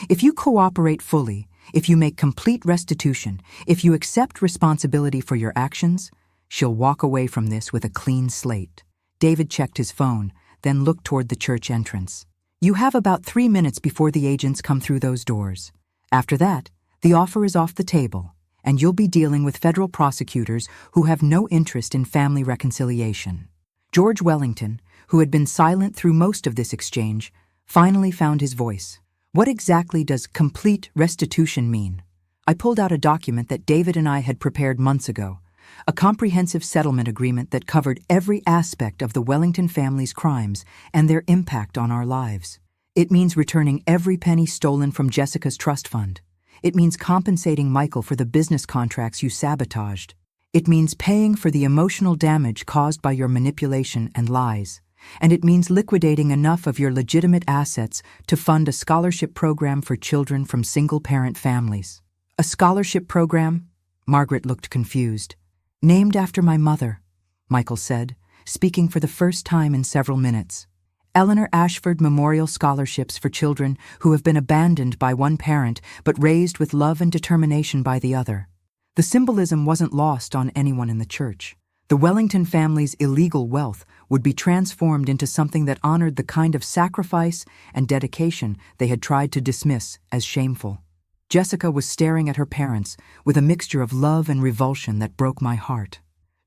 If you cooperate fully, if you make complete restitution, if you accept responsibility for your actions, she'll walk away from this with a clean slate. David checked his phone, then looked toward the church entrance. You have about 3 minutes before the agents come through those doors. After that, the offer is off the table, and you'll be dealing with federal prosecutors who have no interest in family reconciliation. George Wellington, who had been silent through most of this exchange, finally found his voice. What exactly does complete restitution mean? I pulled out a document that David and I had prepared months ago, a comprehensive settlement agreement that covered every aspect of the Wellington family's crimes and their impact on our lives. It means returning every penny stolen from Jessica's trust fund. It means compensating Michael for the business contracts you sabotaged. It means paying for the emotional damage caused by your manipulation and lies. And it means liquidating enough of your legitimate assets to fund a scholarship program for children from single-parent families. A scholarship program? Margaret looked confused. Named after my mother, Michael said, speaking for the first time in several minutes. Eleanor Ashford Memorial Scholarships for children who have been abandoned by one parent but raised with love and determination by the other. The symbolism wasn't lost on anyone in the church. The Wellington family's illegal wealth would be transformed into something that honored the kind of sacrifice and dedication they had tried to dismiss as shameful. Jessica was staring at her parents with a mixture of love and revulsion that broke my heart.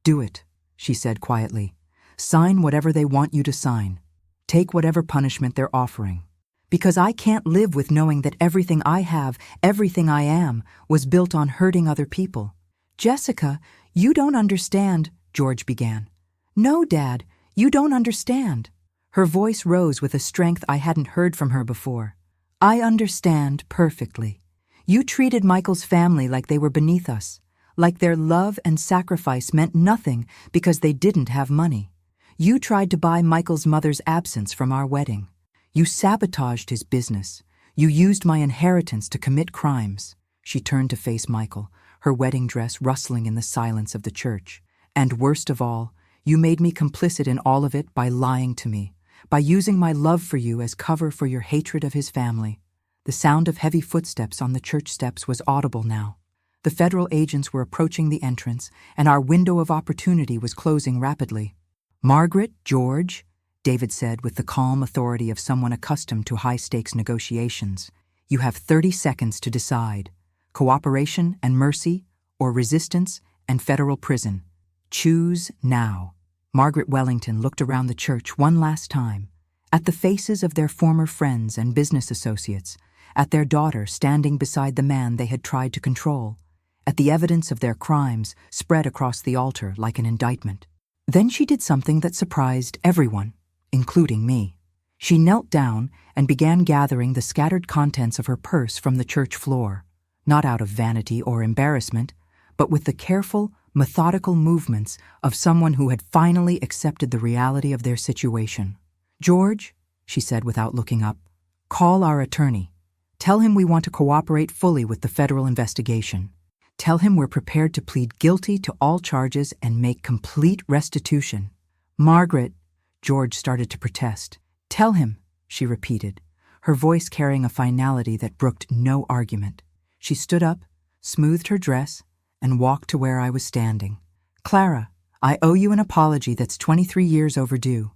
"Do it," she said quietly. "Sign whatever they want you to sign. Take whatever punishment they're offering. Because I can't live with knowing that everything I have, everything I am, was built on hurting other people." "Jessica, you don't understand," George began. "No, Dad, you don't understand." Her voice rose with a strength I hadn't heard from her before. "I understand perfectly. You treated Michael's family like they were beneath us, like their love and sacrifice meant nothing because they didn't have money. You tried to buy Michael's mother's absence from our wedding. You sabotaged his business. You used my inheritance to commit crimes." She turned to face Michael, her wedding dress rustling in the silence of the church. "And worst of all, you made me complicit in all of it by lying to me, by using my love for you as cover for your hatred of his family." The sound of heavy footsteps on the church steps was audible now. The federal agents were approaching the entrance, and our window of opportunity was closing rapidly. "Margaret, George," David said with the calm authority of someone accustomed to high-stakes negotiations, "you have 30 seconds to decide. Cooperation and mercy, or resistance and federal prison. Choose now." Margaret Wellington looked around the church one last time, at the faces of their former friends and business associates, at their daughter standing beside the man they had tried to control, at the evidence of their crimes spread across the altar like an indictment. Then she did something that surprised everyone, including me. She knelt down and began gathering the scattered contents of her purse from the church floor, not out of vanity or embarrassment, but with the careful, methodical movements of someone who had finally accepted the reality of their situation. "George," she said without looking up, "call our attorney. Tell him we want to cooperate fully with the federal investigation. Tell him we're prepared to plead guilty to all charges and make complete restitution." "Margaret," George started to protest. "Tell him," she repeated, her voice carrying a finality that brooked no argument. She stood up, smoothed her dress, and walked to where I was standing. "Clara, I owe you an apology that's 23 years overdue.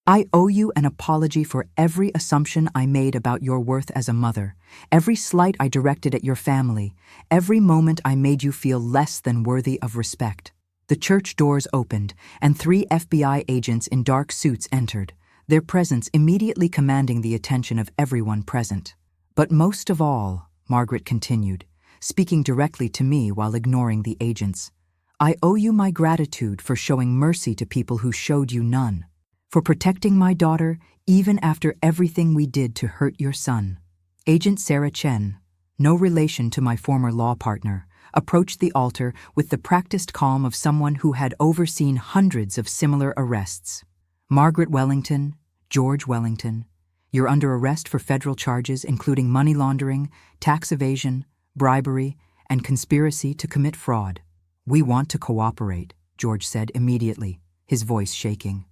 I owe you an apology for every assumption I made about your worth as a mother, every slight I directed at your family, every moment I made you feel less than worthy of respect." The church doors opened, and 3 FBI agents in dark suits entered, their presence immediately commanding the attention of everyone present. "But most of all," Margaret continued, speaking directly to me while ignoring the agents, "I owe you my gratitude for showing mercy to people who showed you none, for protecting my daughter even after everything we did to hurt your son." Agent Sarah Chen, no relation to my former law partner, approached the altar with the practiced calm of someone who had overseen hundreds of similar arrests. "Margaret Wellington, George Wellington, you're under arrest for federal charges including money laundering, tax evasion, bribery, and conspiracy to commit fraud." "We want to cooperate," George said immediately, his voice shaking.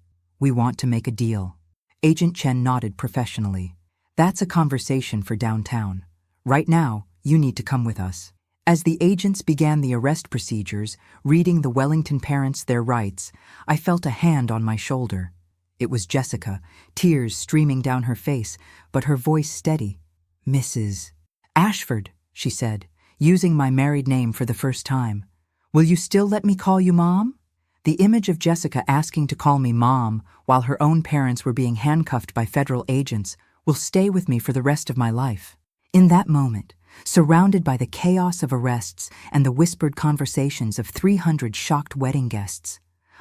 "We want to make a deal." Agent Chen nodded professionally. "That's a conversation for downtown. Right now, you need to come with us." As the agents began the arrest procedures, reading the Wellington parents their rights, I felt a hand on my shoulder. It was Jessica, tears streaming down her face, but her voice steady. "Mrs. Ashford," she said, using my married name for the first time. "Will you still let me call you Mom?" The image of Jessica asking to call me Mom while her own parents were being handcuffed by federal agents will stay with me for the rest of my life. In that moment, surrounded by the chaos of arrests and the whispered conversations of 300 shocked wedding guests,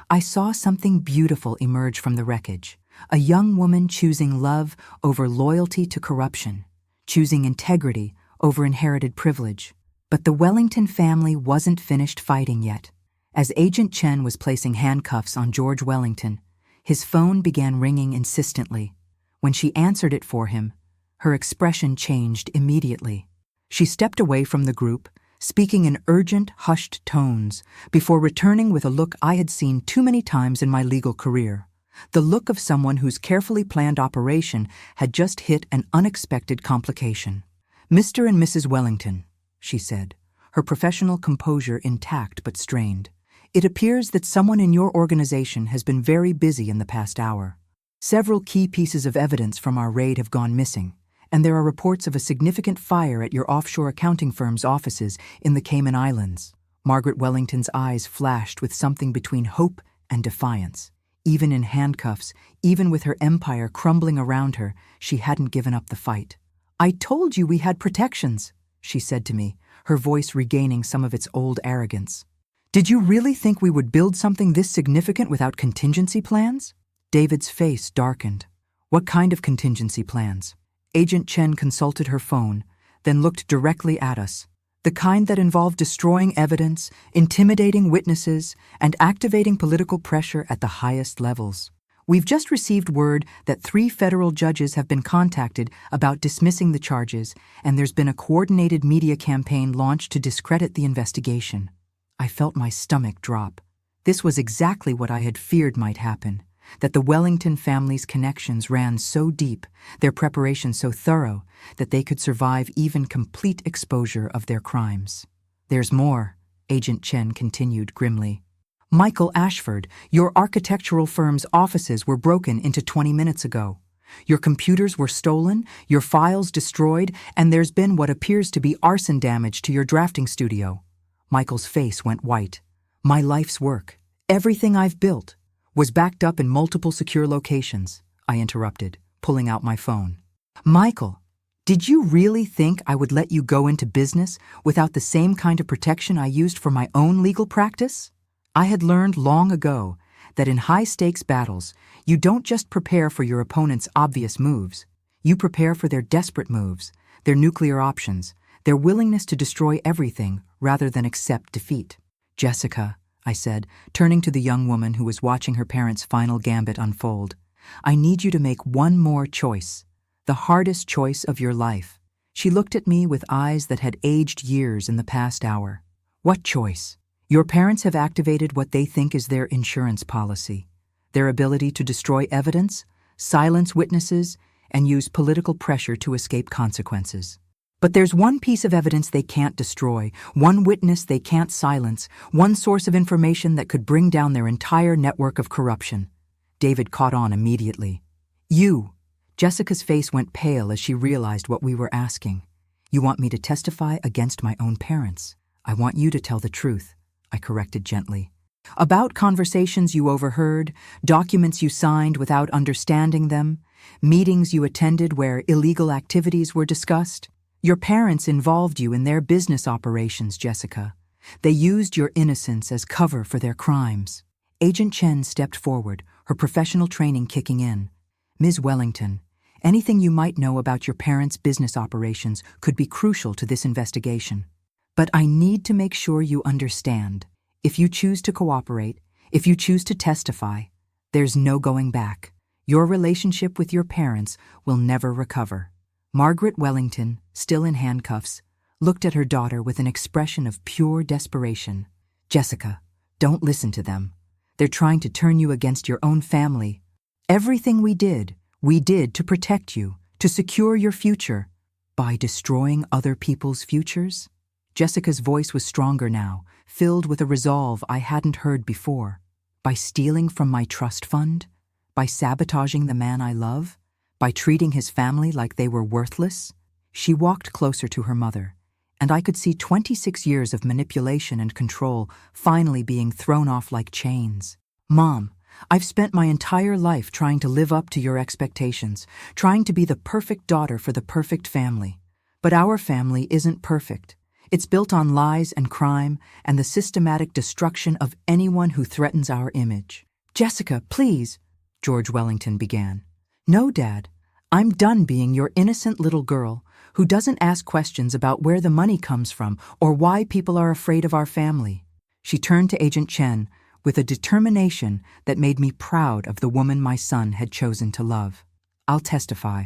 I saw something beautiful emerge from the wreckage, a young woman choosing love over loyalty to corruption, choosing integrity over inherited privilege. But the Wellington family wasn't finished fighting yet. As Agent Chen was placing handcuffs on George Wellington, his phone began ringing insistently. When she answered it for him, her expression changed immediately. She stepped away from the group, speaking in urgent, hushed tones, before returning with a look I had seen too many times in my legal career, the look of someone whose carefully planned operation had just hit an unexpected complication. "Mr. and Mrs. Wellington," she said, her professional composure intact but strained. "It appears that someone in your organization has been very busy in the past hour. Several key pieces of evidence from our raid have gone missing, and there are reports of a significant fire at your offshore accounting firm's offices in the Cayman Islands." Margaret Wellington's eyes flashed with something between hope and defiance. Even in handcuffs, even with her empire crumbling around her, she hadn't given up the fight. "I told you we had protections," she said to me, her voice regaining some of its old arrogance. "Did you really think we would build something this significant without contingency plans?" David's face darkened. "What kind of contingency plans?" Agent Chen consulted her phone, then looked directly at us. "The kind that involved destroying evidence, intimidating witnesses, and activating political pressure at the highest levels. We've just received word that 3 federal judges have been contacted about dismissing the charges, and there's been a coordinated media campaign launched to discredit the investigation." I felt my stomach drop. This was exactly what I had feared might happen, that the Wellington family's connections ran so deep, their preparation so thorough, that they could survive even complete exposure of their crimes. "There's more," Agent Chen continued grimly. "Michael Ashford, your architectural firm's offices were broken into 20 minutes ago. Your computers were stolen, your files destroyed, and there's been what appears to be arson damage to your drafting studio." Michael's face went white. "My life's work, everything I've built, was backed up in multiple secure locations," I interrupted, pulling out my phone. "Michael, did you really think I would let you go into business without the same kind of protection I used for my own legal practice?" I had learned long ago that in high-stakes battles, you don't just prepare for your opponent's obvious moves. You prepare for their desperate moves, their nuclear options, their willingness to destroy everything rather than accept defeat. "Jessica," I said, turning to the young woman who was watching her parents' final gambit unfold, "I need you to make one more choice, the hardest choice of your life." She looked at me with eyes that had aged years in the past hour. "What choice?" "Your parents have activated what they think is their insurance policy, their ability to destroy evidence, silence witnesses, and use political pressure to escape consequences. But there's one piece of evidence they can't destroy, one witness they can't silence, one source of information that could bring down their entire network of corruption." David caught on immediately. "You." Jessica's face went pale as she realized what we were asking. "You want me to testify against my own parents. I want you to tell the truth," I corrected gently. "About conversations you overheard, documents you signed without understanding them, meetings you attended where illegal activities were discussed. Your parents involved you in their business operations, Jessica. They used your innocence as cover for their crimes." Agent Chen stepped forward, her professional training kicking in. "Ms. Wellington, anything you might know about your parents' business operations could be crucial to this investigation. But I need to make sure you understand. If you choose to cooperate, if you choose to testify, there's no going back. Your relationship with your parents will never recover." Margaret Wellington, still in handcuffs, looked at her daughter with an expression of pure desperation. "Jessica, don't listen to them. They're trying to turn you against your own family. Everything we did to protect you, to secure your future. By destroying other people's futures?" Jessica's voice was stronger now, filled with a resolve I hadn't heard before. "By stealing from my trust fund? By sabotaging the man I love? By treating his family like they were worthless?" She walked closer to her mother, and I could see 26 years of manipulation and control finally being thrown off like chains. "Mom, I've spent my entire life trying to live up to your expectations, trying to be the perfect daughter for the perfect family. But our family isn't perfect. It's built on lies and crime and the systematic destruction of anyone who threatens our image." "Jessica, please," George Wellington began. "No, Dad. I'm done being your innocent little girl who doesn't ask questions about where the money comes from or why people are afraid of our family." She turned to Agent Chen with a determination that made me proud of the woman my son had chosen to love. "I'll testify.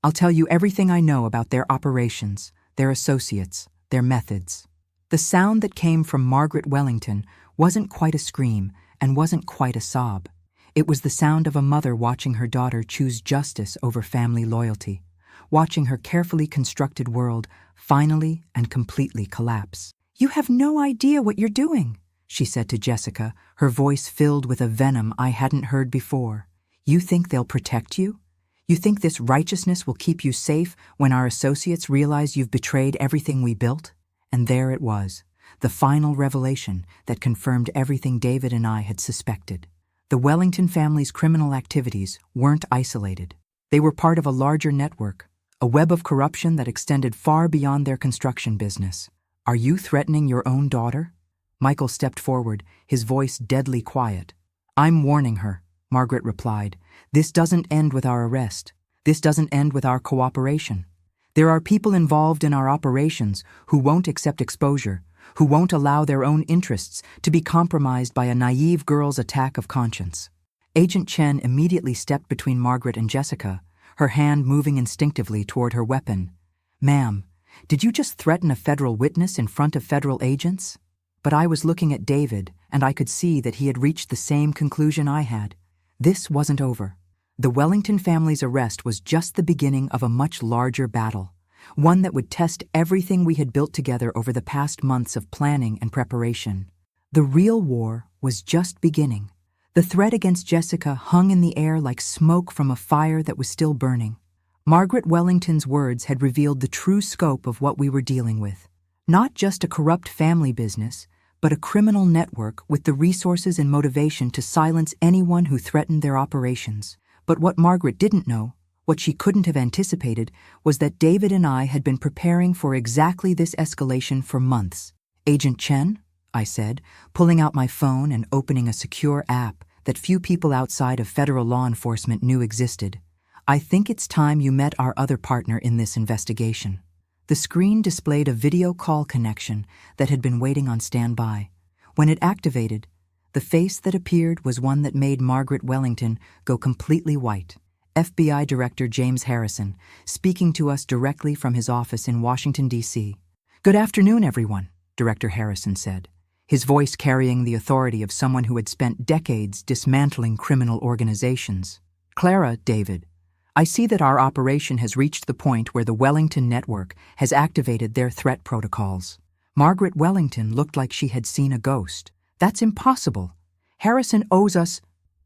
I'll tell you everything I know about their operations, their associates, their methods." The sound that came from Margaret Wellington wasn't quite a scream and wasn't quite a sob. It was the sound of a mother watching her daughter choose justice over family loyalty, watching her carefully constructed world finally and completely collapse. "You have no idea what you're doing," she said to Jessica, her voice filled with a venom I hadn't heard before. "You think they'll protect you? You think this righteousness will keep you safe when our associates realize you've betrayed everything we built?" And there it was, the final revelation that confirmed everything David and I had suspected. The Wellington family's criminal activities weren't isolated. They were part of a larger network, a web of corruption that extended far beyond their construction business. "Are you threatening your own daughter?" Michael stepped forward, his voice deadly quiet. "I'm warning her," Margaret replied. "This doesn't end with our arrest. This doesn't end with our cooperation. There are people involved in our operations who won't accept exposure, who won't allow their own interests to be compromised by a naive girl's attack of conscience." Agent Chen immediately stepped between Margaret and Jessica, her hand moving instinctively toward her weapon. "Ma'am, did you just threaten a federal witness in front of federal agents?" But I was looking at David, and I could see that he had reached the same conclusion I had. This wasn't over. The Wellington family's arrest was just the beginning of a much larger battle, one that would test everything we had built together over the past months of planning and preparation. The real war was just beginning. The threat against Jessica hung in the air like smoke from a fire that was still burning. Margaret Wellington's words had revealed the true scope of what we were dealing with. Not just a corrupt family business, but a criminal network with the resources and motivation to silence anyone who threatened their operations. But what Margaret didn't know, what she couldn't have anticipated, was that David and I had been preparing for exactly this escalation for months. "Agent Chen," I said, pulling out my phone and opening a secure app that few people outside of federal law enforcement knew existed. "I think it's time you met our other partner in this investigation." The screen displayed a video call connection that had been waiting on standby. When it activated, the face that appeared was one that made Margaret Wellington go completely white. FBI Director James Harrison, speaking to us directly from his office in Washington, D.C. "Good afternoon, everyone," Director Harrison said, his voice carrying the authority of someone who had spent decades dismantling criminal organizations. "Clara, David, I see that our operation has reached the point where the Wellington network has activated their threat protocols." Margaret Wellington looked like she had seen a ghost. "That's impossible. Harrison owes us—"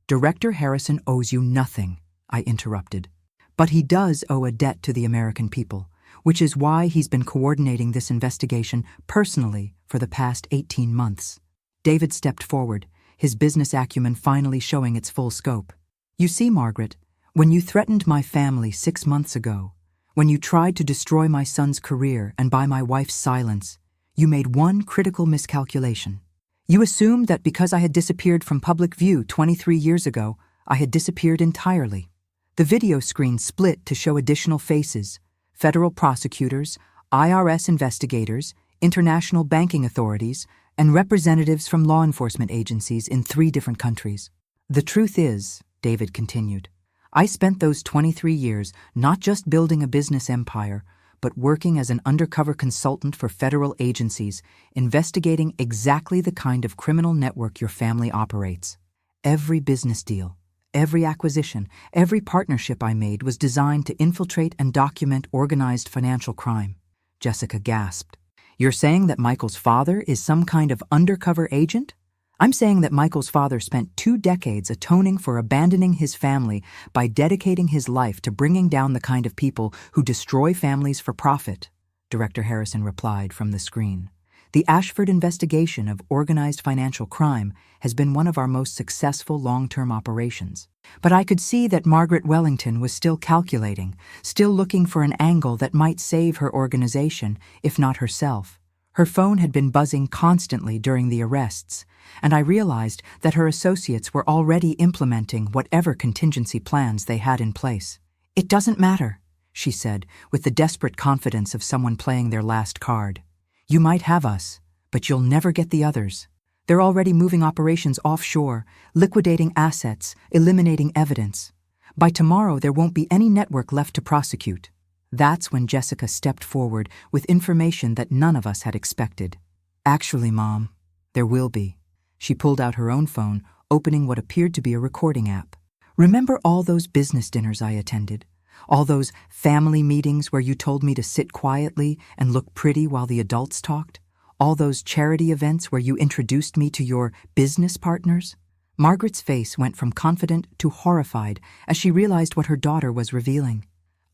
"Director Harrison owes you nothing," I interrupted. "But he does owe a debt to the American people, which is why he's been coordinating this investigation personally for the past 18 months. David stepped forward, his business acumen finally showing its full scope. "You see, Margaret, when you threatened my family 6 months ago, when you tried to destroy my son's career and buy my wife's silence, you made one critical miscalculation. You assumed that because I had disappeared from public view 23 years ago, I had disappeared entirely. The video screen split to show additional faces: federal prosecutors, IRS investigators, international banking authorities, and representatives from law enforcement agencies in 3 different countries. The truth is," David continued, "I spent those 23 years not just building a business empire, but working as an undercover consultant for federal agencies, investigating exactly the kind of criminal network your family operates. Every business deal, every acquisition, every partnership I made was designed to infiltrate and document organized financial crime." Jessica gasped. "You're saying that Michael's father is some kind of undercover agent?" "I'm saying that Michael's father spent 2 decades atoning for abandoning his family by dedicating his life to bringing down the kind of people who destroy families for profit," Director Harrison replied from the screen. "The Ashford investigation of organized financial crime has been one of our most successful long-term operations. But I could see that Margaret Wellington was still calculating, still looking for an angle that might save her organization, if not herself. Her phone had been buzzing constantly during the arrests, and I realized that her associates were already implementing whatever contingency plans they had in place. "It doesn't matter," she said, with the desperate confidence of someone playing their last card. "You might have us, but you'll never get the others. They're already moving operations offshore, liquidating assets, eliminating evidence. By tomorrow, there won't be any network left to prosecute." That's when Jessica stepped forward with information that none of us had expected. "Actually, Mom, there will be." She pulled out her own phone, opening what appeared to be a recording app. Remember all those business dinners I attended? All those family meetings where you told me to sit quietly and look pretty while the adults talked? All those charity events where you introduced me to your business partners? Margaret's face went from confident to horrified as she realized what her daughter was revealing.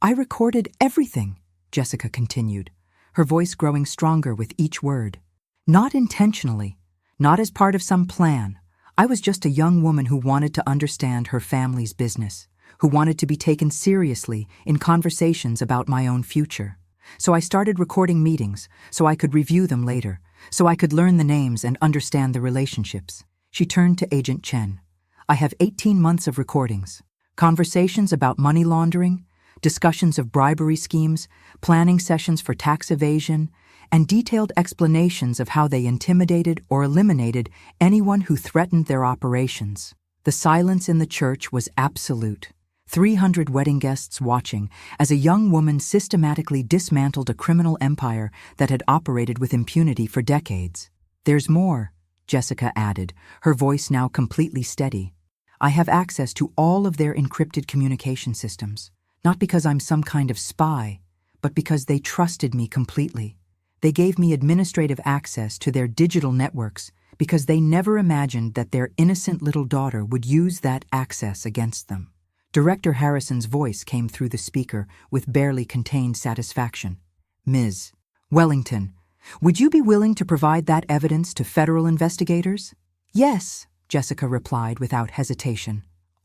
I recorded everything, Jessica continued, her voice growing stronger with each word. Not intentionally, not as part of some plan. I was just a young woman who wanted to understand her family's business, who wanted to be taken seriously in conversations about my own future. So I started recording meetings, so I could review them later, so I could learn the names and understand the relationships. She turned to Agent Chen. I have 18 months of recordings. Conversations about money laundering, discussions of bribery schemes, planning sessions for tax evasion, and detailed explanations of how they intimidated or eliminated anyone who threatened their operations. The silence in the church was absolute. 300 wedding guests watching as a young woman systematically dismantled a criminal empire that had operated with impunity for decades. There's more, Jessica added, her voice now completely steady. I have access to all of their encrypted communication systems, not because I'm some kind of spy, but because they trusted me completely. They gave me administrative access to their digital networks because they never imagined that their innocent little daughter would use that access against them. Director Harrison's voice came through the speaker with barely contained satisfaction. Ms. Wellington, would you be willing to provide that evidence to federal investigators? Yes, Jessica replied without hesitation.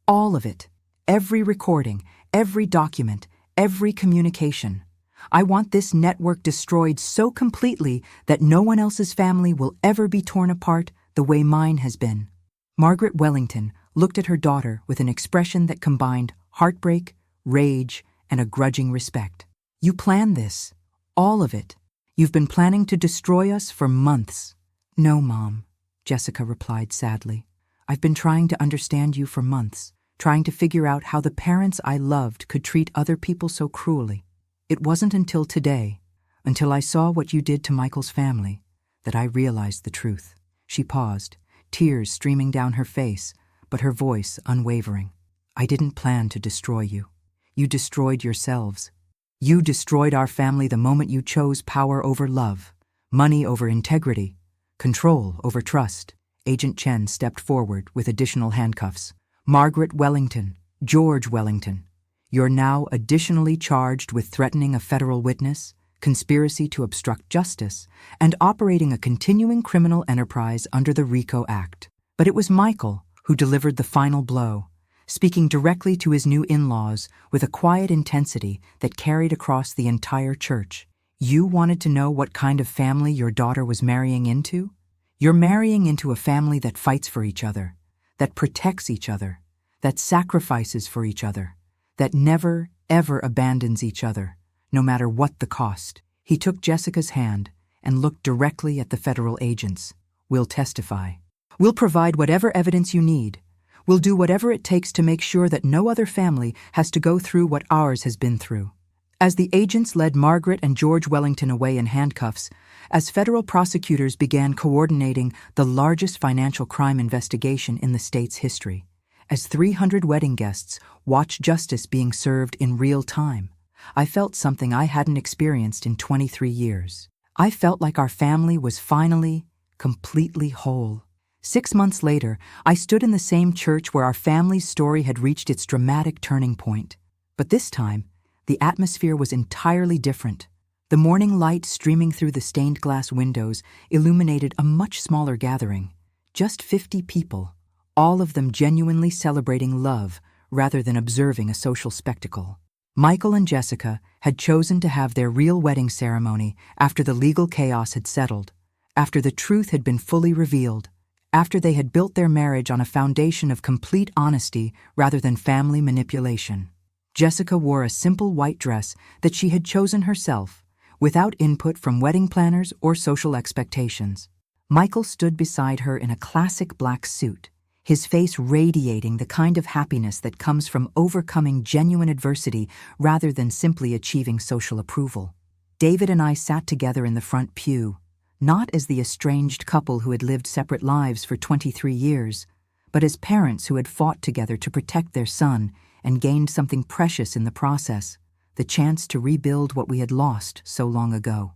All of it. Every recording, every document, every communication. I want this network destroyed so completely that no one else's family will ever be torn apart the way mine has been. Margaret Wellington looked at her daughter with an expression that combined heartbreak, rage, and a grudging respect. You planned this. All of it. You've been planning to destroy us for months. No, Mom, Jessica replied sadly. I've been trying to understand you for months, trying to figure out how the parents I loved could treat other people so cruelly. It wasn't until today, until I saw what you did to Michael's family, that I realized the truth. She paused, tears streaming down her face, but her voice unwavering. I didn't plan to destroy you. You destroyed yourselves. You destroyed our family the moment you chose power over love, money over integrity, control over trust. Agent Chen stepped forward with additional handcuffs. Margaret Wellington, George Wellington, you're now additionally charged with threatening a federal witness, conspiracy to obstruct justice, and operating a continuing criminal enterprise under the RICO Act. But it was Michael who delivered the final blow, speaking directly to his new in-laws with a quiet intensity that carried across the entire church. You wanted to know what kind of family your daughter was marrying into? You're marrying into a family that fights for each other, that protects each other, that sacrifices for each other, that never, ever abandons each other, no matter what the cost. He took Jessica's hand and looked directly at the federal agents. We'll testify. We'll provide whatever evidence you need. We'll do whatever it takes to make sure that no other family has to go through what ours has been through. As the agents led Margaret and George Wellington away in handcuffs, as federal prosecutors began coordinating the largest financial crime investigation in the state's history, as 300 wedding guests watched justice being served in real time, I felt something I hadn't experienced in 23 years. I felt like our family was finally, completely whole. 6 months later, I stood in the same church where our family's story had reached its dramatic turning point. But this time, the atmosphere was entirely different. The morning light streaming through the stained glass windows illuminated a much smaller gathering, just 50 people, all of them genuinely celebrating love rather than observing a social spectacle. Michael and Jessica had chosen to have their real wedding ceremony after the legal chaos had settled, after the truth had been fully revealed, after they had built their marriage on a foundation of complete honesty rather than family manipulation. Jessica wore a simple white dress that she had chosen herself, without input from wedding planners or social expectations. Michael stood beside her in a classic black suit, his face radiating the kind of happiness that comes from overcoming genuine adversity rather than simply achieving social approval. David and I sat together in the front pew, not as the estranged couple who had lived separate lives for 23 years, but as parents who had fought together to protect their son and gained something precious in the process, the chance to rebuild what we had lost so long ago.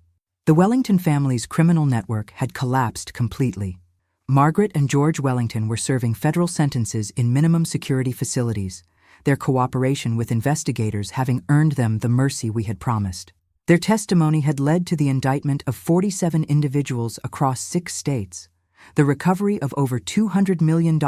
The Wellington family's criminal network had collapsed completely. Margaret and George Wellington were serving federal sentences in minimum security facilities, their cooperation with investigators having earned them the mercy we had promised. Their testimony had led to the indictment of 47 individuals across 6 states, the recovery of over $200 million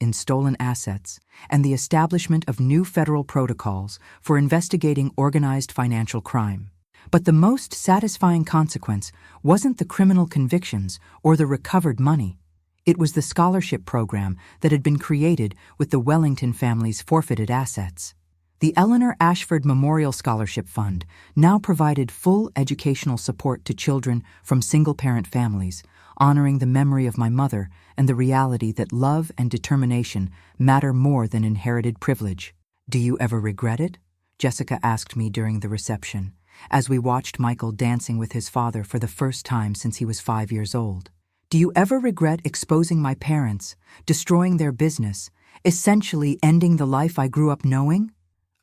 in stolen assets, and the establishment of new federal protocols for investigating organized financial crime. But the most satisfying consequence wasn't the criminal convictions or the recovered money. It was the scholarship program that had been created with the Wellington family's forfeited assets. The Clara Ashford Memorial Scholarship Fund now provided full educational support to children from single-parent families, honoring the memory of my mother and the reality that love and determination matter more than inherited privilege. "Do you ever regret it?" Jessica asked me during the reception, as we watched Michael dancing with his father for the first time since he was 5 years old. "Do you ever regret exposing my parents, destroying their business, essentially ending the life I grew up knowing?"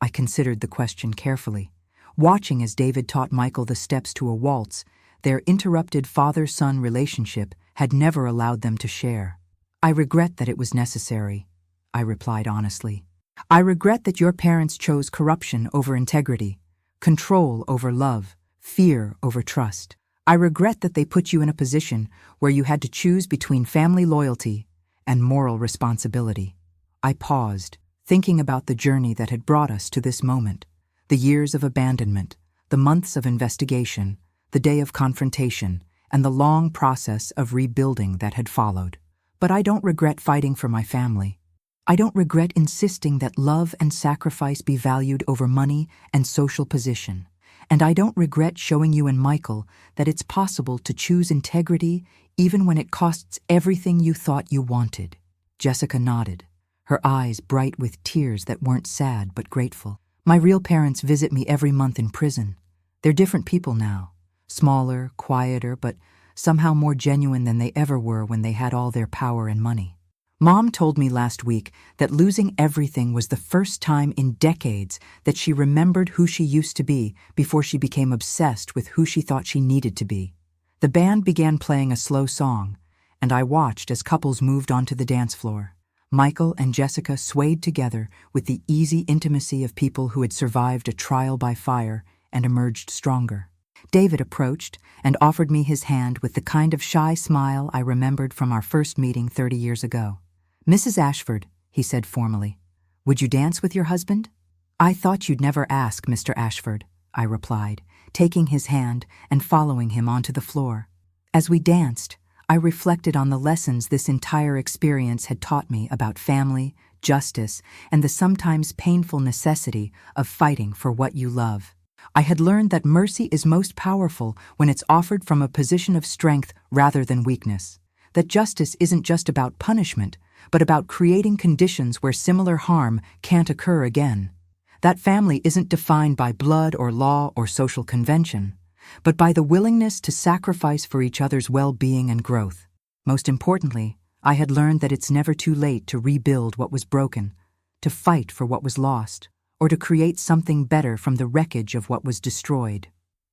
I considered the question carefully, watching as David taught Michael the steps to a waltz. Their interrupted father-son relationship had never allowed them to share. "I regret that it was necessary," I replied honestly. "I regret that your parents chose corruption over integrity, control over love, fear over trust. I regret that they put you in a position where you had to choose between family loyalty and moral responsibility." I paused, thinking about the journey that had brought us to this moment, the years of abandonment, the months of investigation, the day of confrontation, and the long process of rebuilding that had followed. But I don't regret fighting for my family. I don't regret insisting that love and sacrifice be valued over money and social position. And I don't regret showing you and Michael that it's possible to choose integrity even when it costs everything you thought you wanted. Jessica nodded, her eyes bright with tears that weren't sad but grateful. "My real parents visit me every month in prison. They're different people now. Smaller, quieter, but somehow more genuine than they ever were when they had all their power and money. Mom told me last week that losing everything was the first time in decades that she remembered who she used to be before she became obsessed with who she thought she needed to be." The band began playing a slow song, and I watched as couples moved onto the dance floor. Michael and Jessica swayed together with the easy intimacy of people who had survived a trial by fire and emerged stronger. David approached and offered me his hand with the kind of shy smile I remembered from our first meeting 30 years ago. "Mrs. Ashford," he said formally, "would you dance with your husband?" "I thought you'd never ask, Mr. Ashford," I replied, taking his hand and following him onto the floor. As we danced, I reflected on the lessons this entire experience had taught me about family, justice, and the sometimes painful necessity of fighting for what you love. I had learned that mercy is most powerful when it's offered from a position of strength rather than weakness, that justice isn't just about punishment, but about creating conditions where similar harm can't occur again. That family isn't defined by blood or law or social convention, but by the willingness to sacrifice for each other's well-being and growth. Most importantly, I had learned that it's never too late to rebuild what was broken, to fight for what was lost, or to create something better from the wreckage of what was destroyed.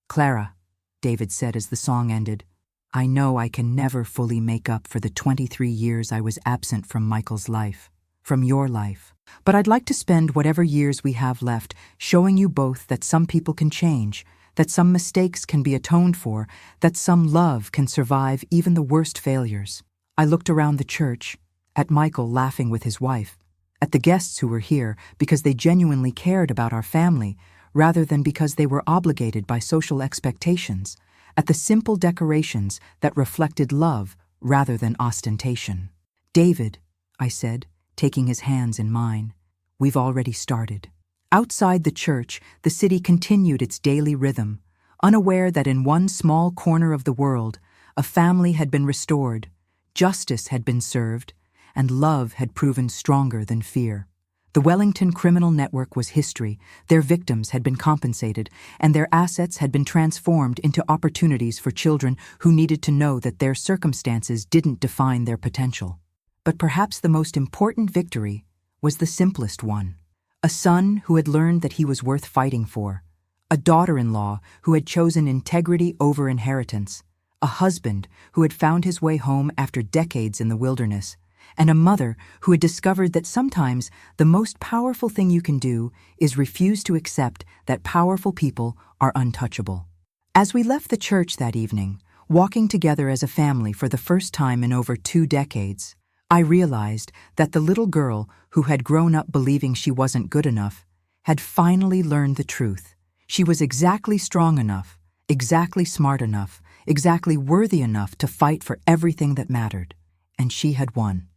"Clara," David said as the song ended, "I know I can never fully make up for the 23 years I was absent from Michael's life, from your life. But I'd like to spend whatever years we have left showing you both that some people can change, that some mistakes can be atoned for, that some love can survive even the worst failures." I looked around the church, at Michael laughing with his wife, at the guests who were here because they genuinely cared about our family rather than because they were obligated by social expectations, at the simple decorations that reflected love rather than ostentation. "David," I said, taking his hands in mine, "we've already started." Outside the church, the city continued its daily rhythm, unaware that in one small corner of the world, a family had been restored, justice had been served, and love had proven stronger than fear. The Wellington criminal network was history, their victims had been compensated, and their assets had been transformed into opportunities for children who needed to know that their circumstances didn't define their potential. But perhaps the most important victory was the simplest one. A son who had learned that he was worth fighting for, a daughter-in-law who had chosen integrity over inheritance, a husband who had found his way home after decades in the wilderness, and a mother who had discovered that sometimes the most powerful thing you can do is refuse to accept that powerful people are untouchable. As we left the church that evening, walking together as a family for the first time in over 2 decades, I realized that the little girl who had grown up believing she wasn't good enough had finally learned the truth. She was exactly strong enough, exactly smart enough, exactly worthy enough to fight for everything that mattered, and she had won.